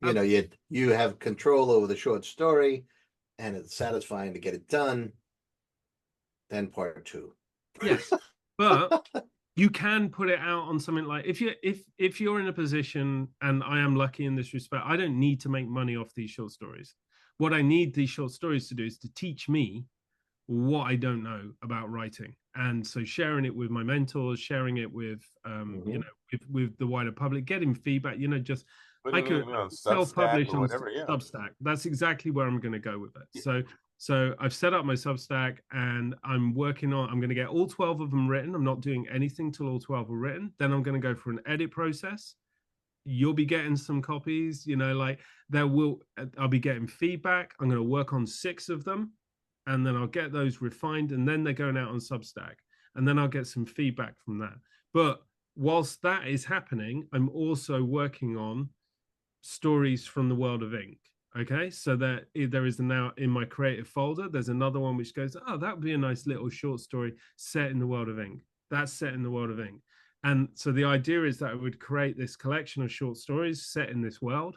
you know, you have control over the short story, and it's satisfying to get it done. Then part 2. Yes, but you can put it out on something like if you're in a position, and I am lucky in this respect, I don't need to make money off these short stories. What I need these short stories to do is to teach me what I don't know about writing. And so sharing it with my mentors, sharing it with you know, with the wider public, getting feedback, you know, just I could self-publish on Substack. That's exactly where I'm going to go with it. So I've set up my Substack, and I'm working on, I'm going to get all 12 of them written. I'm not doing anything till all 12 are written. Then I'm going to go for an edit process. You'll be getting some copies, you know, like I'll be getting feedback. I'm going to work on 6 of them, and then I'll get those refined, and then they're going out on Substack, and then I'll get some feedback from that. But whilst that is happening, I'm also working on stories from the world of ink. Okay, so there is now in my creative folder, there's another one which goes, oh, that would be a nice little short story set in the world of ink. That's set in the world of ink. And so the idea is that I would create this collection of short stories set in this world,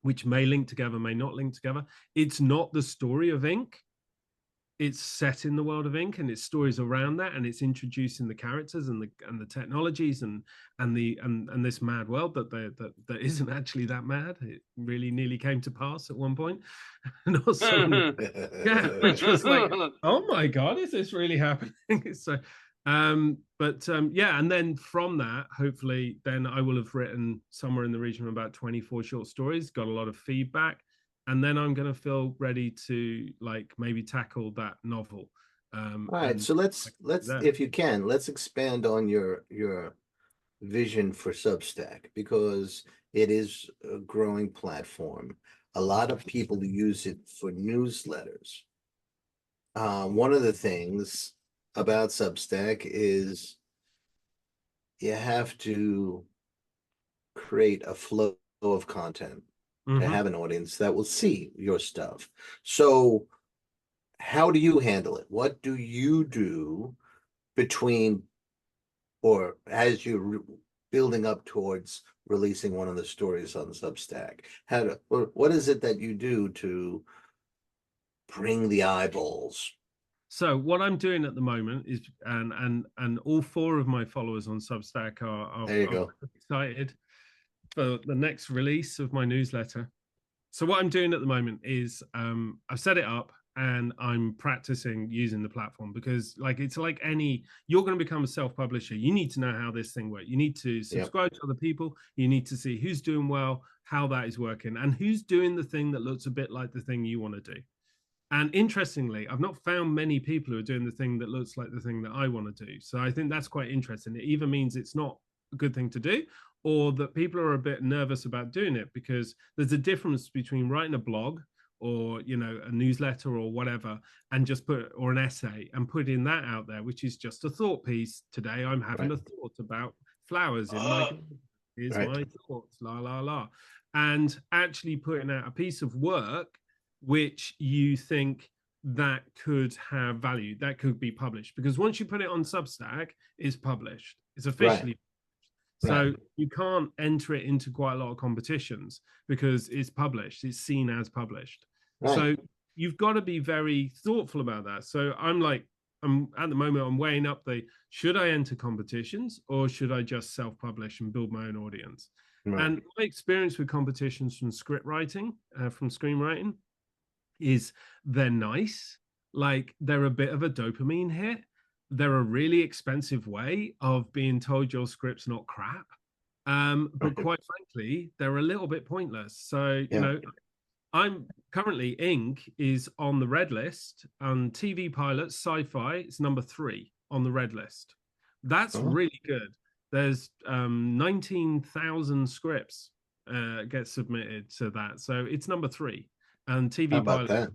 which may link together, may not link together. It's not the story of ink. It's set in the world of ink, and it's stories around that, and it's introducing the characters and the technologies and this mad world that isn't actually that mad. It really nearly came to pass at one point. And also, yeah, which was like, oh my God, is this really happening? So yeah, and then from that, hopefully then I will have written somewhere in the region of about 24 short stories, got a lot of feedback. And then I'm going to feel ready to like maybe tackle that novel. All right, so let's if you can, let's expand on your vision for Substack, because it is a growing platform. A lot of people use it for newsletters. One of the things about Substack is you have to create a flow of content to have an audience that will see your stuff. So how do you handle it? What do you do between, or as you're building up towards releasing one of the stories on Substack? What is it that you do to bring the eyeballs? So what I'm doing at the moment is, and all 4 of my followers on Substack are excited for the next release of my newsletter. So what I'm doing at the moment is I've set it up, and I'm practicing using the platform, because like it's like you're going to become a self-publisher. You need to know how this thing works. You need to subscribe to other people. You need to see who's doing well, how that is working, and who's doing the thing that looks a bit like the thing you want to do. And interestingly, I've not found many people who are doing the thing that looks like the thing that I want to do. So I think that's quite interesting. It either means it's not a good thing to do, or that people are a bit nervous about doing it, because there's a difference between writing a blog or, you know, a newsletter or whatever, and just or an essay and putting that out there, which is just a thought piece. Today I'm having a thought about flowers in my garden. Here's my thoughts, la, la, la. And actually putting out a piece of work which you think that could have value, that could be published. Because once you put it on Substack, it's published. It's officially So you can't enter it into quite a lot of competitions because it's published. It's seen as published. So you've got to be very thoughtful about that. So I'm at the moment, I'm weighing up should I enter competitions, or should I just self-publish and build my own audience? And my experience with competitions from script writing, from screenwriting, is they're nice. Like, they're a bit of a dopamine hit. They're a really expensive way of being told your script's not crap. But quite frankly, they're a little bit pointless. So, you know, I'm currently, Ink is on the red list on TV pilots, sci-fi. It's number 3 on the red list. That's really good. There's 19,000 scripts get submitted to that. So it's number 3. And TV pilot,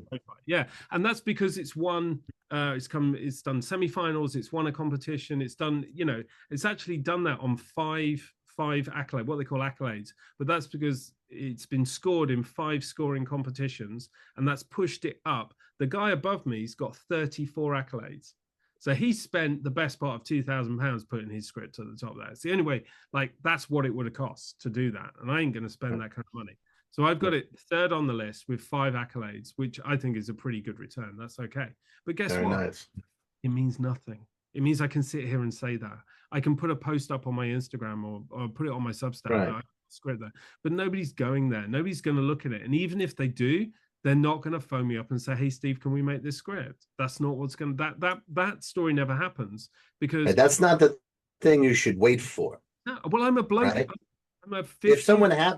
and that's because it's won. It's done semi-finals. It's won a competition. It's done. You know, it's actually done that on five accolades, what they call accolades. But that's because it's been scored in 5 scoring competitions, and that's pushed it up. The guy above me's got 34 accolades. So he spent the best part of £2,000 putting his script at the top there. It's the only way. Like, that's what it would have cost to do that, and I ain't going to spend that kind of money. So I've got it third on the list with 5 accolades, which I think is a pretty good return. That's okay. But guess Very what? Nice. It means nothing. It means I can sit here and say that. I can put a post up on my Instagram or put it on my Substack. Right. That I script there. But nobody's going there. Nobody's going to look at it. And even if they do, they're not going to phone me up and say, "Hey, Steve, can we make this script?" That's not what's going to, that story never happens, because That's not the thing you should wait for. no, well, I'm a bloke. Right? I'm a If someone guy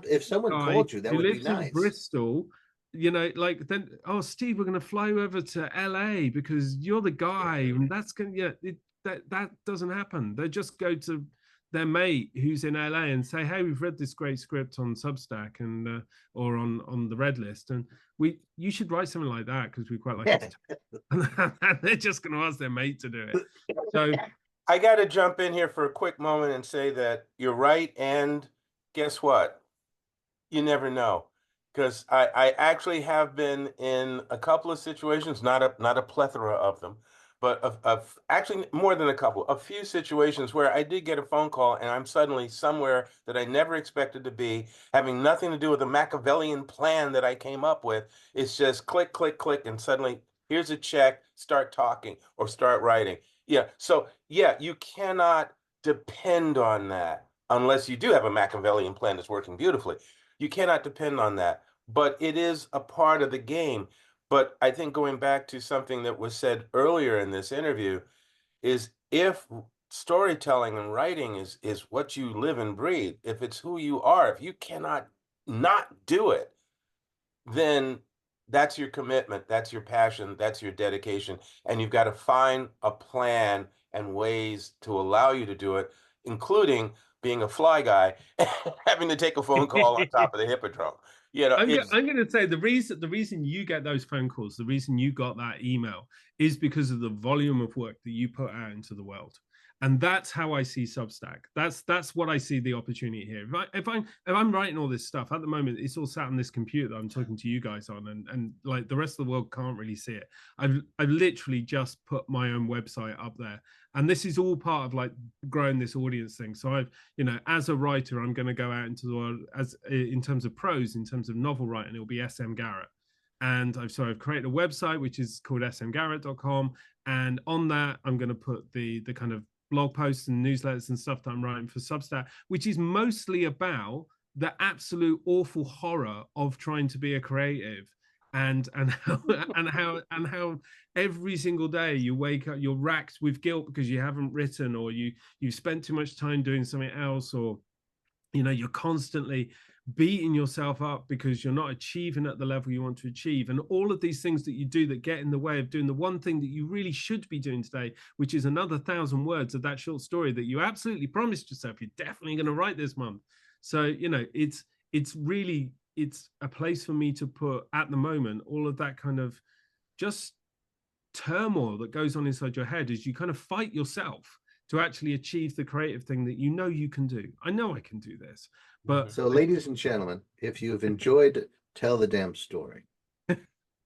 called you, that who would be lives in nice. Bristol, you know, like then, oh, Steve, we're going to fly you over to LA because you're the guy, and that's going to, that doesn't happen. They just go to their mate who's in LA and say, "Hey, we've read this great script on Substack and or on the Red List, and you should write something like that because we quite like it." And they're just going to ask their mate to do it. So I got to jump in here for a quick moment and say that you're right, and guess what? You never know, because I actually have been in a couple of situations, not a plethora of them, but of actually more than a couple, a few situations where I did get a phone call and I'm suddenly somewhere that I never expected to be, having nothing to do with the Machiavellian plan that I came up with. It's just click, click, click, and suddenly here's a check, start talking or start writing. Yeah, so yeah, you cannot depend on that unless you do have a Machiavellian plan that's working beautifully. You cannot depend on that, but it is a part of the game. But I think going back to something that was said earlier in this interview is if storytelling and writing is what you live and breathe, if it's who you are, if you cannot not do it, then that's your commitment, that's your passion, that's your dedication. And you've got to find a plan and ways to allow you to do it, including being a fly guy, having to take a phone call on top of the Hippodrome. You know, I'm going to say the reason you get those phone calls, the reason you got that email is because of the volume of work that you put out into the world. And that's how I see Substack. That's what I see the opportunity here. If I'm writing all this stuff at the moment, it's all sat on this computer that I'm talking to you guys on, and like the rest of the world can't really see it. I've literally just put my own website up there, and this is all part of like growing this audience thing. So I've, as a writer, I'm going to go out into the world as in terms of prose, in terms of novel writing, it'll be SM Garratt. And I've created a website which is called smgarratt.com, and on that I'm going to put the kind of blog posts and newsletters and stuff that I'm writing for Substack, which is mostly about the absolute awful horror of trying to be a creative, and how every single day you wake up, you're racked with guilt because you haven't written, or you spent too much time doing something else, or you're constantly beating yourself up because you're not achieving at the level you want to achieve, and all of these things that you do that get in the way of doing the one thing that you really should be doing today, which is another 1,000 words of that short story that you absolutely promised yourself you're definitely going to write this month. So it's a place for me to put at the moment all of that kind of just turmoil that goes on inside your head as you kind of fight yourself to actually achieve the creative thing that you can do. I know I can do this. But so, ladies and gentlemen, if you've enjoyed Tell the Damn Story,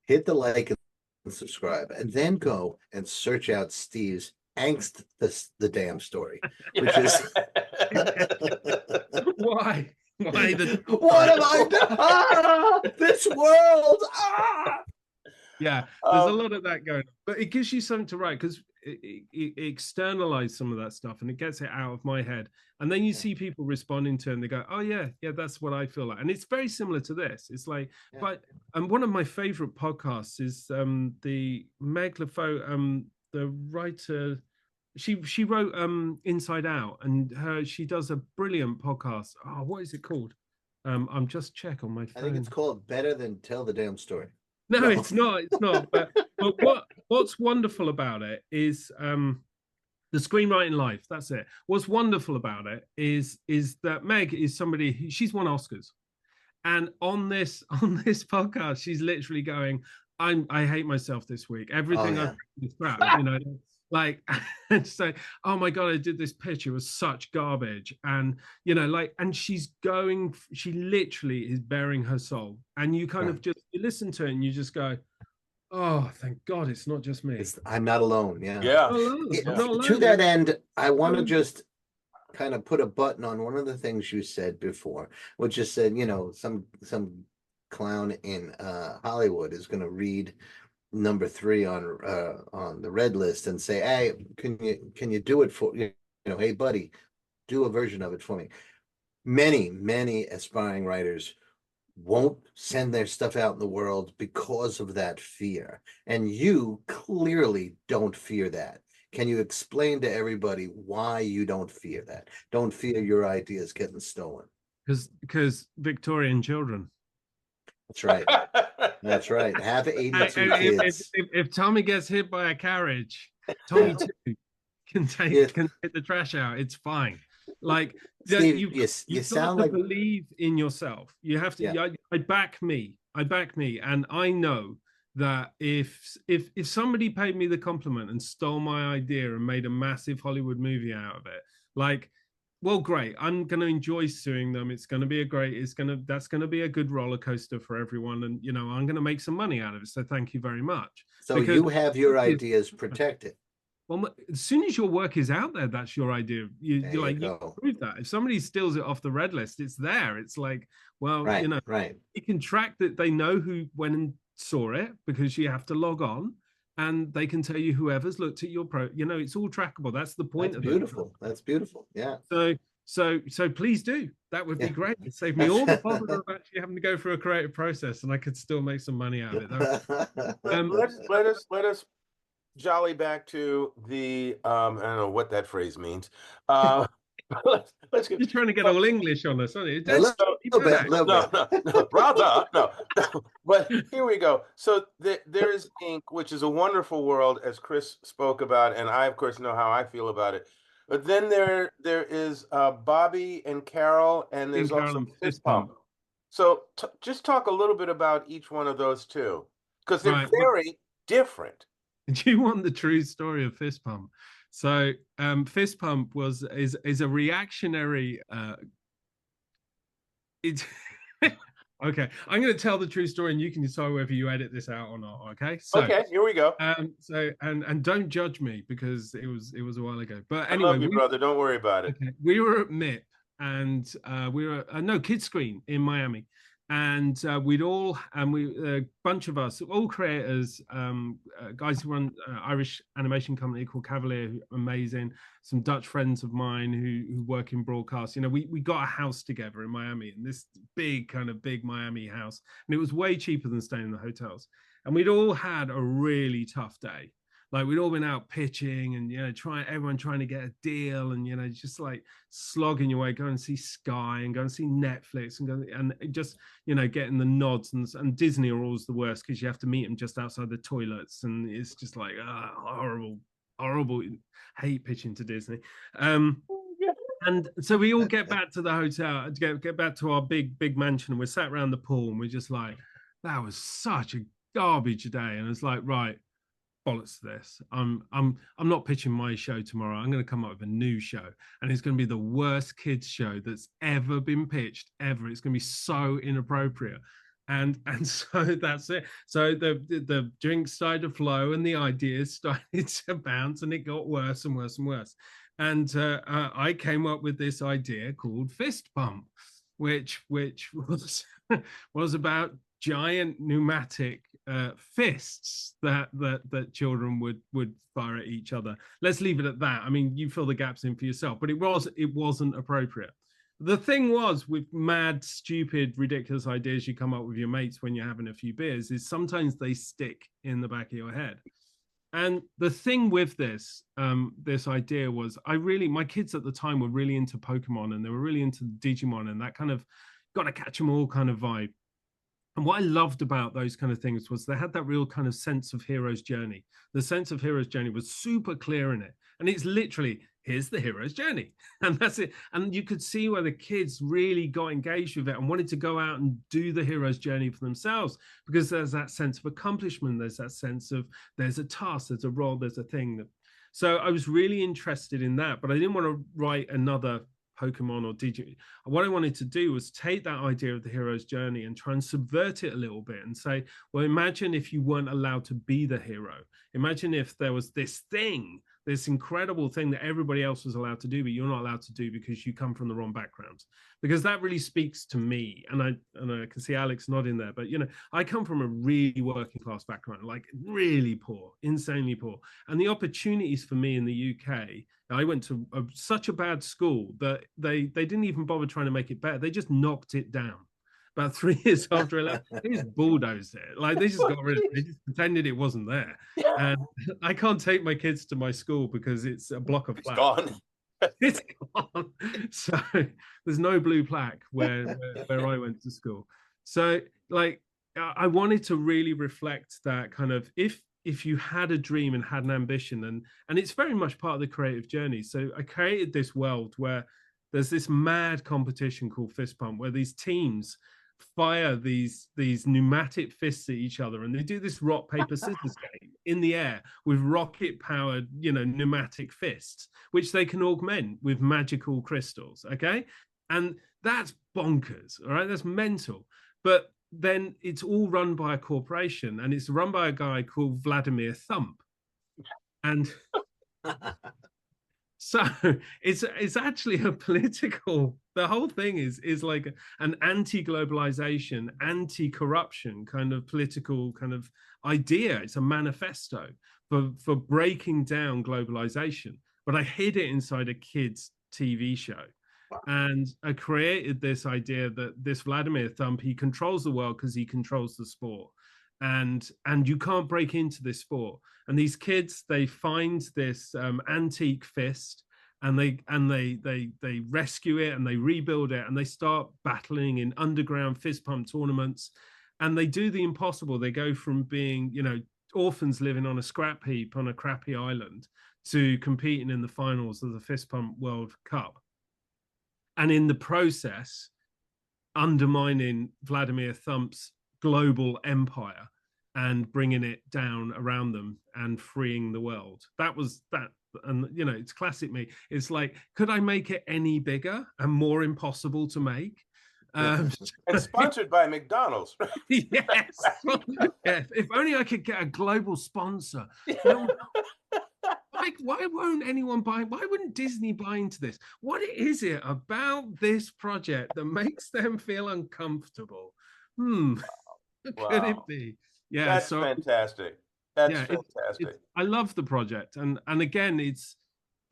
hit the like and subscribe, and then go and search out Steve's Angst the Damn Story, which is why what have I done? This world. Yeah, there's a lot of that going on, but it gives you something to write because it externalizes some of that stuff and it gets it out of my head, and then you see people responding to it and they go, "Oh yeah, that's what I feel like." And it's very similar to this. It's like, but one of my favorite podcasts is the Meg LaFaux, the writer. She wrote Inside Out, and she does a brilliant podcast. Oh, what is it called? I'm just check on my phone. I think it's called Better Than Tell the Damn Story. No, it's not. It's not. But what's wonderful about it is the screenwriting life. That's it. What's wonderful about it is that Meg is somebody she's won Oscars, and on this podcast, she's literally going, I hate myself this week. Everything I've done is crap. Like, and say, oh my God, I did this pitch. It was such garbage. And, and she literally is bearing her soul. And you kind of you listen to it and you just go, oh, thank God it's not just me. I'm not alone. Yeah. To that end, I want to just kind of put a button on one of the things you said before, which is said, some clown in Hollywood is going to read number 3 on the red list and say, "Hey, can you do it for hey buddy, do a version of it for me." Many aspiring writers won't send their stuff out in the world because of that fear. And you clearly don't fear that. Can you explain to everybody why you don't fear that? Don't fear your ideas getting stolen. Because Victorian children. That's right. That's right. Have 82 kids. If Tommy gets hit by a carriage, Tommy too can take the trash out. It's fine. Like, Steve, you sound like believe in yourself. You have to. I back me, and I know that if somebody paid me the compliment and stole my idea and made a massive Hollywood movie out of it, like, well, great. I'm going to enjoy suing them. It's going to be that's going to be a good roller coaster for everyone, and I'm going to make some money out of it. So thank you very much. So you have your ideas protected. Well, as soon as your work is out there, that's your idea. You prove that. If somebody steals it off the red list, it's there. It's like, well, you can track that. They know who went and saw it because you have to log on, and they can tell you whoever's looked at your it's all trackable. That's the point. That's beautiful. That's beautiful. Yeah. So please do. That would be great. It saved me all the bother of actually having to go through a creative process, and I could still make some money out of it. Let us jolly back to the I don't know what that phrase means. Let's get. You're trying to get all English on us, aren't you? No, brother, no. But here we go. So there's Inc., which is a wonderful world, as Chris spoke about, and I, of course, know how I feel about it. But then there is Bobby and Carol, and there's also Fist Pump. So just talk a little bit about each one of those two, because they're very different. Do you want the true story of Fist Pump? So Fist Pump is a reactionary. It's okay. I'm going to tell the true story, and you can decide whether you edit this out or not. Okay. So, okay. Here we go. So don't judge me because it was a while ago. But anyway, I love you, brother. Don't worry about it. Okay. We were at MIP, and we were Kids Screen in Miami. And a bunch of us, all creators, guys who run Irish animation company called Cavalier, amazing. Some Dutch friends of mine who work in broadcast. We got a house together in Miami, in this big Miami house, and it was way cheaper than staying in the hotels. And we'd all had a really tough day. Like, we'd all been out pitching and, everyone trying to get a deal and, just like slogging your way, go and see Sky and go and see Netflix and just, getting the nods. And Disney are always the worst because you have to meet them just outside the toilets. And it's just like, horrible, hate pitching to Disney. And so we all get back to the hotel, get back to our big mansion, and we're sat around the pool and we're just like, that was such a garbage day. And it's like, right, bollocks to this. I'm not pitching my show tomorrow. I'm going to come up with a new show, and it's going to be the worst kids show that's ever been pitched ever. It's going to be so inappropriate, and so that's it. So the drinks started to flow, and the ideas started to bounce, and it got worse and worse and worse. And I came up with this idea called Fist Pump, which was about giant pneumatic fists that children would fire at each other. Let's leave it at that. I mean, you fill the gaps in for yourself, but it wasn't appropriate. The thing was, with mad, stupid, ridiculous ideas you come up with your mates when you're having a few beers, is sometimes they stick in the back of your head. And the thing with this idea was, my kids at the time were really into Pokemon, and they were really into Digimon and that kind of gotta catch them all kind of vibe. And what I loved about those kind of things was they had that real kind of sense of hero's journey. The sense of hero's journey was super clear in it. And it's literally, here's the hero's journey. And that's it. And you could see where the kids really got engaged with it and wanted to go out and do the hero's journey for themselves, because there's that sense of accomplishment. There's that sense of there's a task, there's a role, there's a thing. So I was really interested in that, but I didn't want to write another Pokemon or Digimon. What I wanted to do was take that idea of the hero's journey and try and subvert it a little bit and say, well, imagine if you weren't allowed to be the hero. Imagine if there was this thing this incredible thing that everybody else was allowed to do, but you're not allowed to do because you come from the wrong background. Because that really speaks to me, and I can see Alex nodding there, but I come from a really working class background, like really poor, insanely poor, and the opportunities for me in the UK. I went to such a bad school that they didn't even bother trying to make it better. They just knocked it down. About 3 years after 11, they just bulldozed it. Like they just got rid of it. They just pretended it wasn't there. And I can't take my kids to my school because it's a block of flats. Gone. It's gone. So there's no blue plaque where I went to school. So like I wanted to really reflect that kind of if you had a dream and had an ambition, and it's very much part of the creative journey. So I created this world where there's this mad competition called Fist Pump, where these teams fire these pneumatic fists at each other, and they do this rock paper scissors game in the air with rocket powered pneumatic fists, which they can augment with magical crystals. Okay, and that's bonkers. All right, that's mental. But then it's all run by a corporation, and it's run by a guy called Vladimir Thump. And so it's actually a political, the whole thing is like an anti-globalization, anti-corruption kind of political kind of idea. It's a manifesto for breaking down globalization. But I hid it inside a kid's TV show. And I created this idea that this Vladimir Thump, he controls the world because he controls the sport. And you can't break into this sport. And these kids, they find this antique fist, and they rescue it and they rebuild it, and they start battling in underground fist pump tournaments, and they do the impossible. They go from being orphans living on a scrap heap on a crappy island to competing in the finals of the Fist Pump World Cup, and in the process undermining Vladimir Thump's global empire and bringing it down around them and freeing the world. That was that. And it's classic me. It's like, could I make it any bigger and more impossible to make? And sponsored by McDonald's. Yes. Yeah, if only I could get a global sponsor. Like, why won't anyone buy? Why wouldn't Disney buy into this? What is it about this project that makes them feel uncomfortable? Wow. Could it be? Yeah, that's fantastic. That's fantastic. I love the project, and again, it's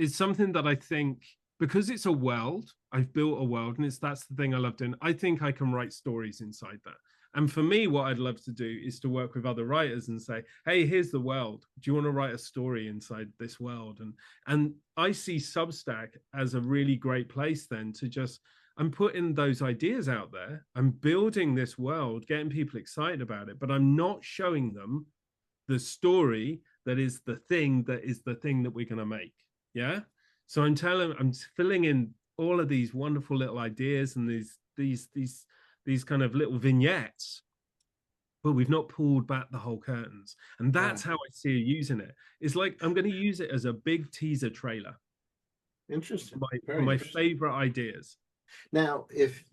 something that I think, because it's a world, I've built a world, and that's the thing I love doing. I think I can write stories inside that. And for me, what I'd love to do is to work with other writers and say, hey, here's the world. Do you want to write a story inside this world? And I see Substack as a really great place then to just, I'm putting those ideas out there. I'm building this world, getting people excited about it, but I'm not showing them the story that is the thing that we're going to make. Yeah. So I'm filling in all of these wonderful little ideas and these kind of little vignettes, but we've not pulled back the whole curtains. And that's how I see you using it. It's like, I'm going to use it as a big teaser trailer. Interesting. My favorite ideas. Now, if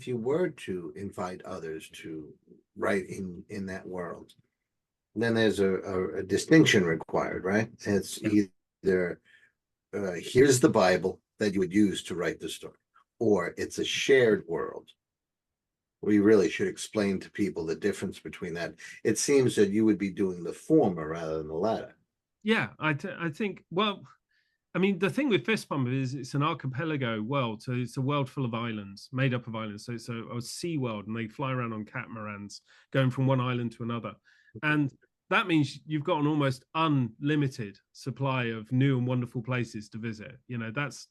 you were to invite others to write in that world, then there's a distinction required, right? It's either here's the Bible that you would use to write the story, or it's a shared world. We really should explain to people the difference between that. It seems that you would be doing the former rather than the latter. Yeah, I think, well, I mean, the thing with Fist Pump is it's an archipelago world. So it's a world full of islands, made up of islands. So it's a sea world, and they fly around on catamarans going from one island to another. And that means you've got an almost unlimited supply of new and wonderful places to visit. That's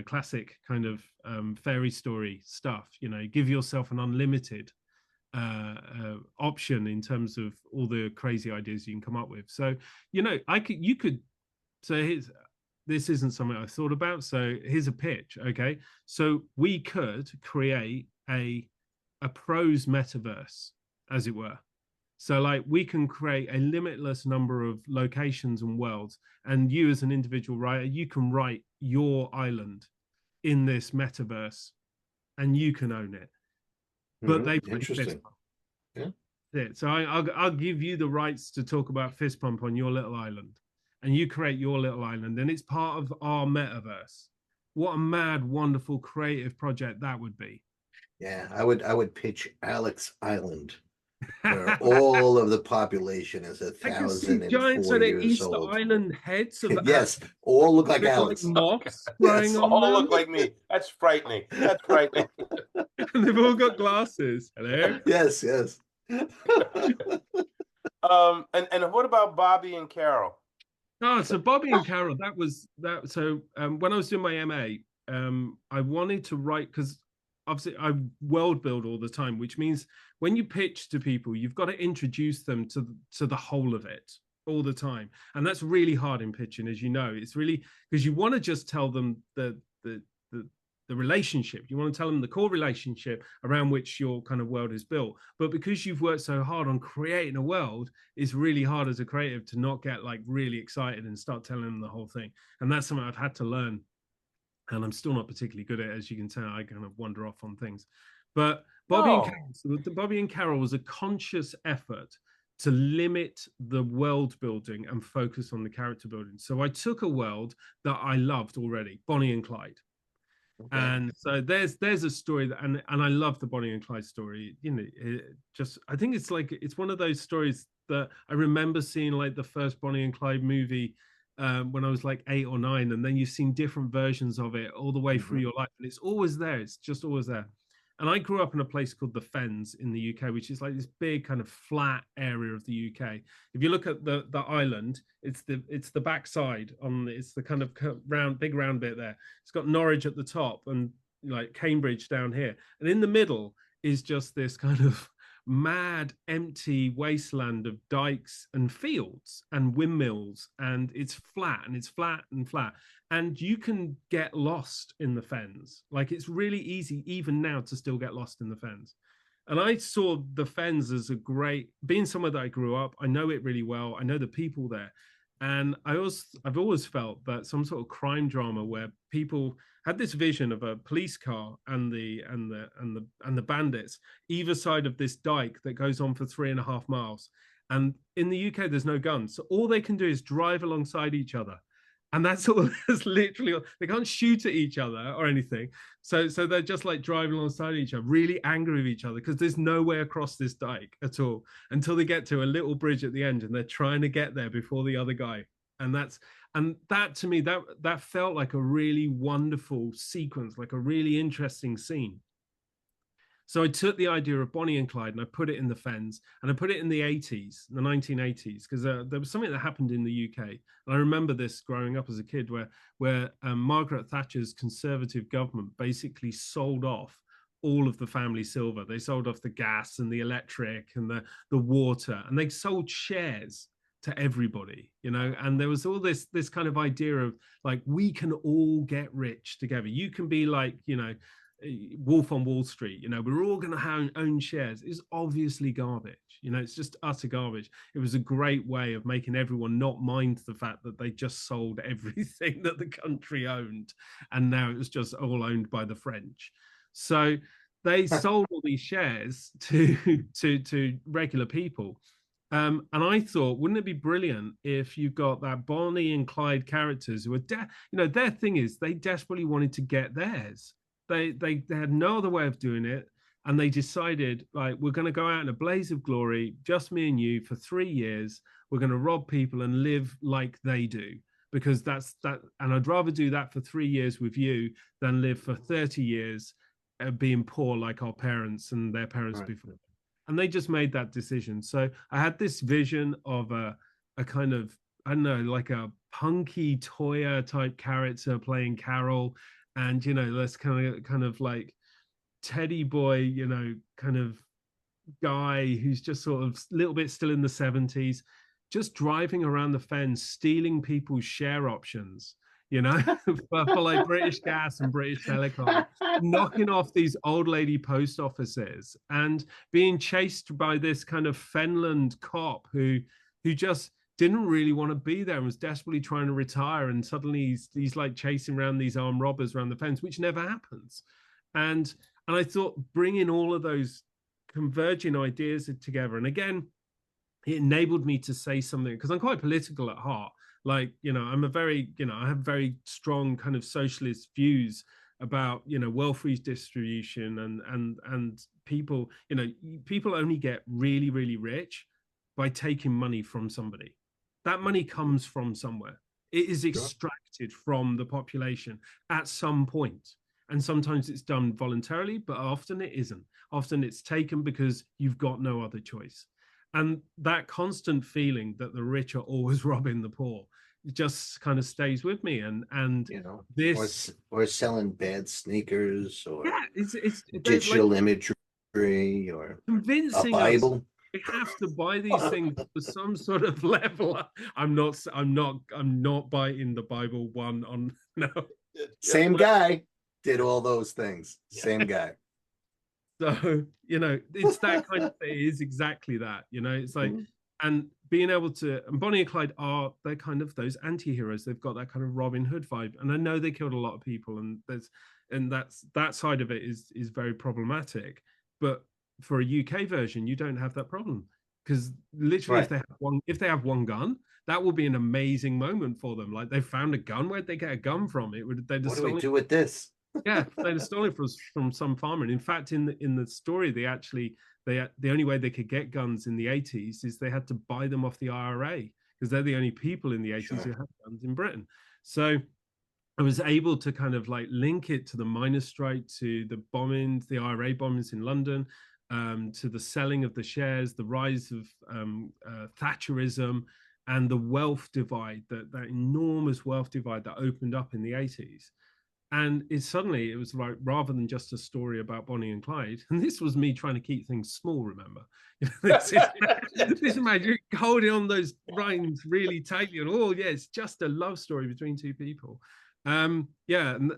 classic kind of fairy story stuff. Give yourself an unlimited option in terms of all the crazy ideas you can come up with. So you could say, this isn't something I thought about, so here's a pitch. Okay, so we could create a prose metaverse, as it were. So like, we can create a limitless number of locations and worlds, and you as an individual writer, you can write your island in this metaverse and you can own it. But they play Fist Pump. Yeah. So I'll give you the rights to talk about Fist Pump on your little island, and you create your little island, and it's part of our metaverse. What a mad, wonderful, creative project that would be. Yeah, I would pitch Alex Island, where all of the population is 1,004 sort of years Easter old. Island heads of Yes, all look like Alex. Like moths Yes, on all them. look like me. That's frightening. That's frightening. And they've all got glasses. Hello. Yes, yes. And what about Bobby and Carol? Oh, so Bobby and Carol, that was that. So when I was doing my MA, I wanted to write, because obviously I world build all the time, which means when you pitch to people, you've got to introduce them to the whole of it all the time, and that's really hard in pitching, as you know. It's really because you want to just tell them the relationship. You want to tell them the core relationship around which your kind of world is built. But because you've worked so hard on creating a world, it's really hard as a creative to not get like really excited and start telling them the whole thing. And that's something I've had to learn. And I'm still not particularly good at it, as you can tell. I kind of wander off on things. But Bobby and Carol was a conscious effort to limit the world building and focus on the character building. So I took a world that I loved already, Bonnie and Clyde. Okay. And so there's a story that, and I love the Bonnie and Clyde story. You know, I think it's one of those stories that I remember seeing, like the first Bonnie and Clyde movie when I was like 8 or 9, and then you've seen different versions of it all the way through your life, and it's always there. It's just always there. And I grew up in a place called the Fens in the UK, which is like this big kind of flat area of the UK. If you look at the island, it's the backside it's the kind of big round bit there. It's got Norwich at the top and like Cambridge down here, and in the middle is just this kind of mad empty wasteland of dikes and fields and windmills, and it's flat and you can get lost in the Fens. Like, it's really easy even now to still get lost in the Fens. And I saw the Fens as being somewhere that I grew up. I know it really well. I know the people there. And I've always felt that some sort of crime drama where people had this vision of a police car and the bandits either side of this dike that goes on for 3.5 miles. And in the UK, there's no guns, so all they can do is drive alongside each other. And that's all. That's literally, they can't shoot at each other or anything. So they're just like driving alongside each other, really angry with each other because there's no way across this dike at all until they get to a little bridge at the end, and they're trying to get there before the other guy. And that to me, that felt like a really wonderful sequence, like a really interesting scene. So I took the idea of Bonnie and Clyde and I put it in the Fens, and I put it in the 80s, the 1980s, because there was something that happened in the UK. And I remember this growing up as a kid where Margaret Thatcher's Conservative government basically sold off all of the family silver. They sold off the gas and the electric and the water, and they sold shares to everybody, you know. And there was all this kind of idea of like, we can all get rich together. You can be like, you know, Wolf on Wall Street, you know, we're all going to own shares. It's obviously garbage, you know, it's just utter garbage. It was a great way of making everyone not mind the fact that they just sold everything that the country owned, and now it was just all owned by the French. So they sold all these shares to regular people. And I thought, wouldn't it be brilliant if you got that Bonnie and Clyde characters who are, their thing is they desperately wanted to get theirs. They had no other way of doing it, and they decided, like, we're going to go out in a blaze of glory, just me and you, for 3 years. We're going to rob people and live like they do, because that's that. And I'd rather do that for 3 years with you than live for 30 years being poor like our parents and their parents before. And they just made that decision. So I had this vision of a kind of, I don't know, like a punky Toya type character playing Carol. And, you know, this kind of like teddy boy, you know, kind of guy who's just sort of a little bit still in the 70s, just driving around the Fens, stealing people's share options, you know, for like British Gas and British Telecom, knocking off these old lady post offices and being chased by this kind of Fenland cop who just didn't really want to be there and was desperately trying to retire, and suddenly he's like chasing around these armed robbers around the Fens, which never happens. And I thought, bringing all of those converging ideas together, and again, it enabled me to say something, because I'm quite political at heart, Like, I'm a very, I have very strong kind of socialist views about, wealth redistribution and people, people only get really, really rich by taking money from somebody. That money comes from somewhere. It is extracted from the population at some point. And sometimes it's done voluntarily, but often it isn't. Often it's taken because you've got no other choice. And that constant feeling that the rich are always robbing the poor, it just kind of stays with me. And this or selling bad sneakers, or it's digital like, imagery, or convincing a Bible. Us we have to buy these things for some sort of level. I'm not biting the Bible one on no. Same guy did all those things. Same guy. So, it's that kind of thing. It is exactly that, it's like, and being able to, and Bonnie and Clyde they're kind of those anti-heroes. They've got that kind of Robin Hood vibe. And I know they killed a lot of people, and that side of it is very problematic. But for a UK version, you don't have that problem, because literally if they have one gun, that will be an amazing moment for them. Like, they found a gun. Where'd they get a gun from? What do we do with this? Yeah, they stole it from some farmer. And in fact, in the story, the only way they could get guns in the 80s is they had to buy them off the IRA, because they're the only people in the 80s who had guns in Britain. So I was able to kind of like link it to the miners' strike, to the bombings, the IRA bombings in London, to the selling of the shares, the rise of Thatcherism, and the wealth divide, that enormous wealth divide that opened up in the 80s. And it was like, rather than just a story about Bonnie and Clyde, and this was me trying to keep things small, remember? This is magic, holding on those reins really tightly, and it's just a love story between two people. And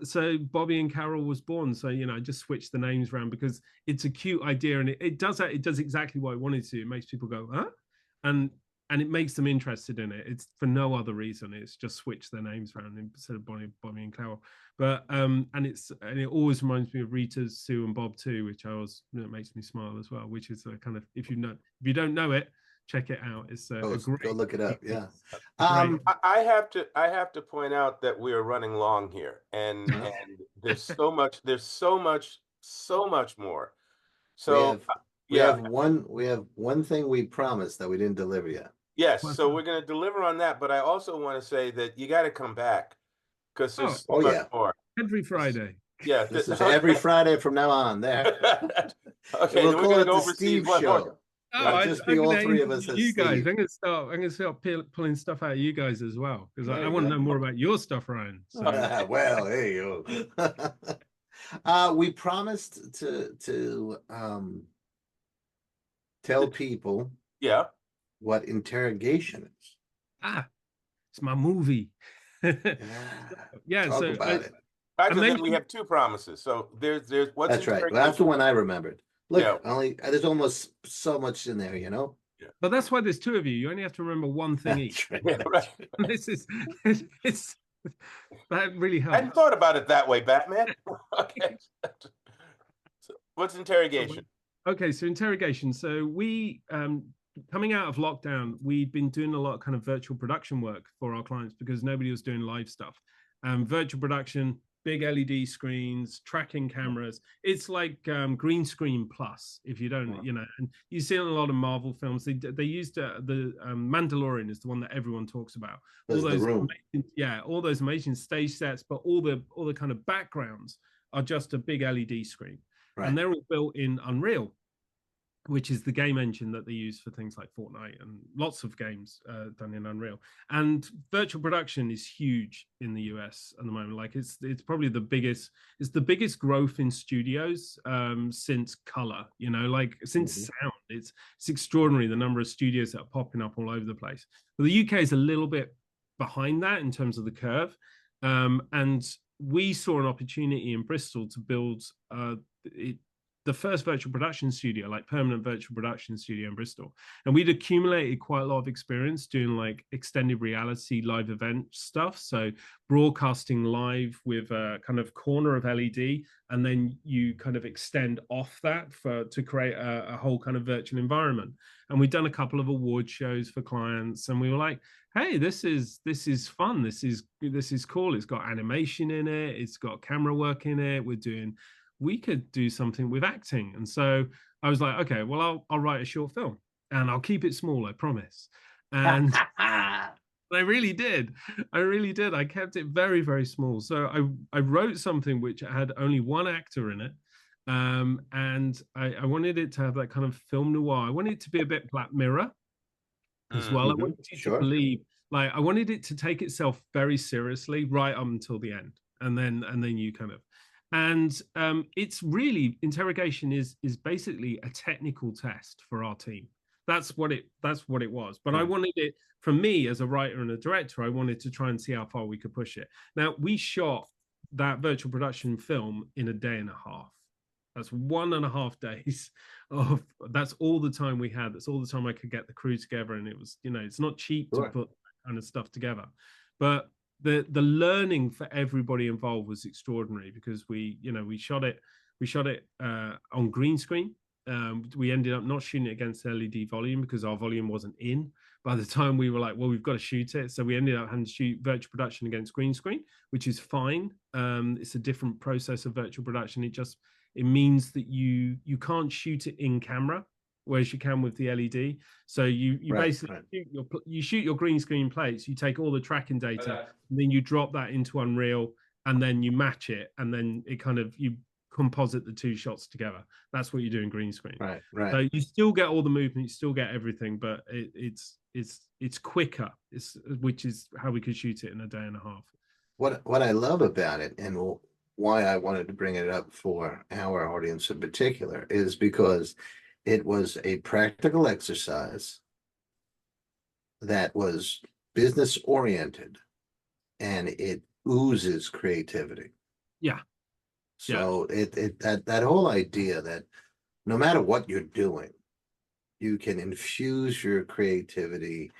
so Bobby and Carol was born. So, I just switched the names around because it's a cute idea, and it does exactly what I wanted to. It makes people go, huh? And it makes them interested in it. It's for no other reason. It's just switch their names around instead of Bobby and Carol. But and it always reminds me of Rita, Sue, and Bob too, which it makes me smile as well. Which is a kind of, if you don't know it, check it out. It's a great, go look it up. Yeah. I have to point out that we are running long here, and there's so much more. So we have one thing we promised that we didn't deliver yet. Yes, so we're going to deliver on that, but I also want to say that you got to come back, because there's so much more. Every Friday. Yeah, this is every Friday from now on. There. Okay, we'll call it go the Steve Show. Just be all three of us. You guys, I'm going to start pulling stuff out of you guys as well, because I want to know more about your stuff, Ryan. So. Well, there you go. We promised to tell people. Yeah. What interrogation is. It's my movie. Talk about it. Actually, we have two promises. So there's what's that's right. Well, that's the one I remembered. Look, there's almost so much in there, Yeah. But that's why there's two of you. You only have to remember one thing each. Right. Yeah, right. That really helps. I hadn't thought about it that way, Batman. Okay. So what's interrogation? Okay, so interrogation. So we coming out of lockdown, we'd been doing a lot of kind of virtual production work for our clients because nobody was doing live stuff. Virtual production, big LED screens, tracking cameras. It's like green screen plus, if you don't, and you see in a lot of Marvel films, they used the Mandalorian is the one that everyone talks about. All those amazing stage sets, but all the kind of backgrounds are just a big LED screen. Right. And they're all built in Unreal, which is the game engine that they use for things like Fortnite and lots of games done in Unreal. And virtual production is huge in the US at the moment. Like it's probably the biggest growth in studios since color, since sound. It's extraordinary, the number of studios that are popping up all over the place. But the UK is a little bit behind that in terms of the curve. And we saw an opportunity in Bristol to build the first virtual production studio, like permanent virtual production studio in Bristol. And we'd accumulated quite a lot of experience doing like extended reality live event stuff. So broadcasting live with a kind of corner of LED, and then you kind of extend off that to create a whole kind of virtual environment. And we'd done a couple of award shows for clients, and we were like, hey, this is fun. This is cool. It's got animation in it. It's got camera work in it. We could do something with acting. And so I was like, okay, well, I'll write a short film and I'll keep it small, I promise. And I really did. I kept it very, very small. So I wrote something which had only one actor in it. And I wanted it to have that kind of film noir. I wanted it to be a bit Black Mirror as well. I wanted you to believe, like, I wanted it to take itself very seriously right up until the end. And then you kind of, and it's really, interrogation is basically a technical test for our team. That's what it was. But I wanted it, from me as a writer and a director, I wanted to try and see how far we could push it. Now, we shot that virtual production film in a day and a half. That's 1.5 days of, that's all the time we had. That's all the time I could get the crew together. And it was, it's not cheap to put that kind of stuff together. But the learning for everybody involved was extraordinary, because we shot it on green screen. We ended up not shooting it against LED volume because our volume wasn't in by the time we were like, well, we've got to shoot it. So we ended up having to shoot virtual production against green screen, which is fine. It's a different process of virtual production. It means that you can't shoot it in camera, whereas you can with the LED. So you basically shoot your green screen plates, you take all the tracking data, and then you drop that into Unreal, and then you match it, and then it kind of, you composite the two shots together. That's what you do in green screen. Right. So you still get all the movement, you still get everything, but it's quicker, which is how we could shoot it in a day and a half. What I love about it, and why I wanted to bring it up for our audience in particular, is because it was a practical exercise that was business oriented, and it oozes creativity. Yeah. So that whole idea that no matter what you're doing, you can infuse your creativity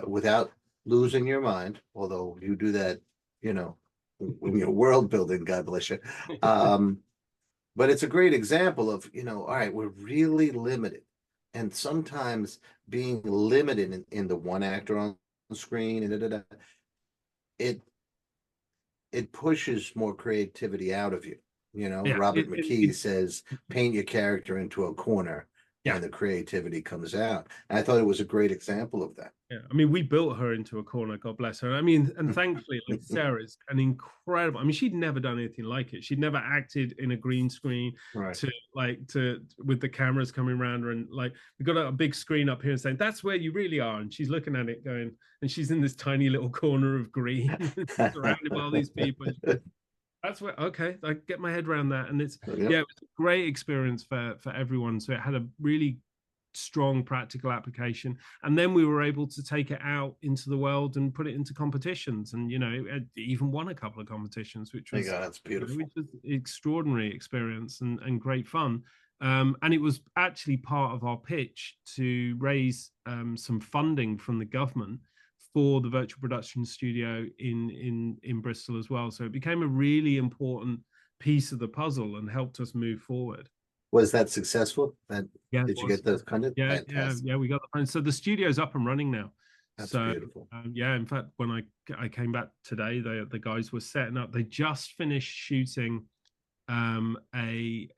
without losing your mind, although you do that, when you're world building, God bless you. But it's a great example of, all right, we're really limited. And sometimes being limited in the one actor on the screen, and it pushes more creativity out of you. Robert McKee says, paint your character into a corner, and the creativity comes out. And I thought it was a great example of that. Yeah, I mean, we built her into a corner, God bless her. I mean, and thankfully, like, Sarah's an incredible, I mean, she'd never done anything like it. She'd never acted in a green screen with the cameras coming around her, and like, we got a big screen up here and saying, that's where you really are. And she's looking at it going, and she's in this tiny little corner of green, surrounded by all these people. That's where, okay, I get my head around that. And it was a great experience for everyone. So it had a really strong practical application, and then we were able to take it out into the world and put it into competitions, and it even won a couple of competitions, which was that's beautiful, which was extraordinary experience and great fun. And it was actually part of our pitch to raise some funding from the government for the virtual production studio in Bristol as well. So it became a really important piece of the puzzle and helped us move forward. Was that successful? Did you get those funded? Yeah, we got the funding. So the studio's up and running now. That's beautiful. In fact, when I came back today, the guys were setting up. They just finished shooting something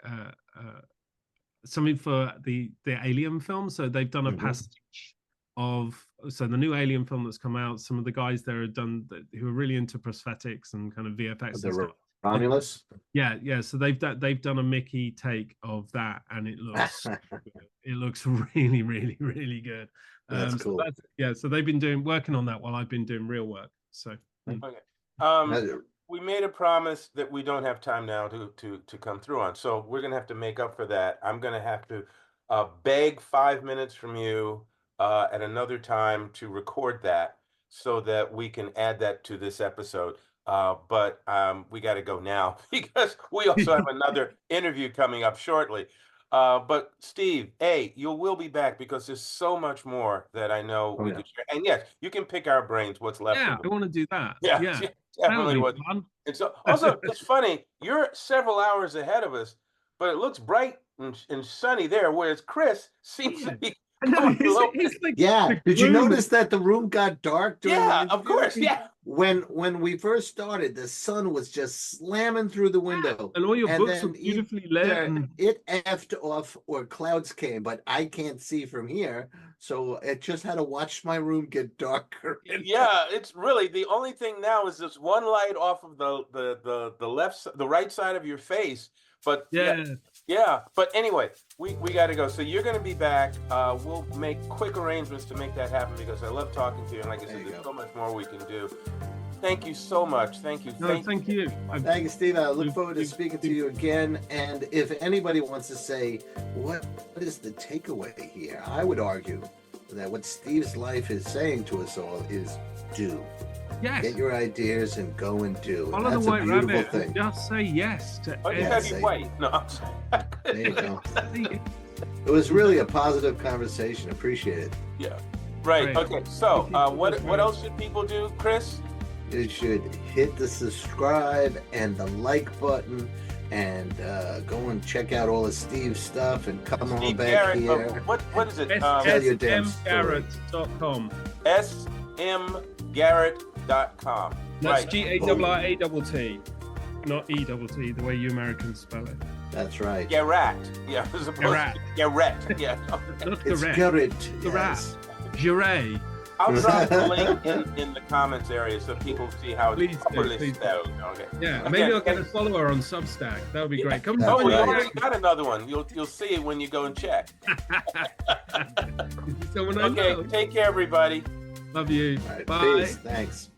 for the Alien film. So they've done a pastiche of the new Alien film that's come out. Some of the guys there who are really into prosthetics and kind of VFX and stuff. Romulus. Yeah. So they've done a Mickey take of that, and it looks really, really, really good. That's cool. So they've been working on that while I've been doing real work. So okay. We made a promise that we don't have time now to come through on, so we're gonna have to make up for that. I'm gonna have to beg 5 minutes from you at another time to record that, so that we can add that to this episode. But we got to go now because we also have another interview coming up shortly. But Steve, you will be back because there's so much more that I know we could share. And yes, you can pick our brains, what's left. Yeah, I want to do that. Yeah, yeah. definitely would. And so, also, it's funny, you're several hours ahead of us, but it looks bright and sunny there, whereas Chris seems to be. He's like, did you notice that the room got dark during the of course. Yeah. When we first started, the sun was just slamming through the window. And all your books were beautifully lit. It effed off or clouds came, but I can't see from here. So it just had to watch my room get darker. Yeah, it's really the only thing now is this one light off of the right side of your face. But yeah. But anyway, we got to go. So you're going to be back. We'll make quick arrangements to make that happen because I love talking to you. And like I said, there's so much more we can do. Thank you so much. Thank you. Thank you. Thank you, Steve. I look forward to speaking to you again. And if anybody wants to say, what is the takeaway here? I would argue that what Steve's life is saying to us all is do. Yes. Get your ideas and go and do. Follow the white rabbit and just say yes to everything. White. No, there you go. It was really a positive conversation. Appreciate it. Yeah. Right. Okay. So, what else should people do, Chris? You should hit the subscribe and the like button, and go and check out all of Steve's stuff, and come on back Garratt, here. What is it? smgarratt.com. smgarratt.com. That's Garratt, not E-double-T, the way you Americans spell it. That's right. Garratt. Yeah, as opposed to Garratt. Yeah. It's Garratt. Garratt. Garratt. I'll drop the link in the comments area so people see how it's properly spelled. Okay. Yeah, maybe I'll get a follower on Substack. That would be great. We already got another one. You'll see it when you go and check. Okay, take care, everybody. Love you. Right, bye. Peace. Thanks.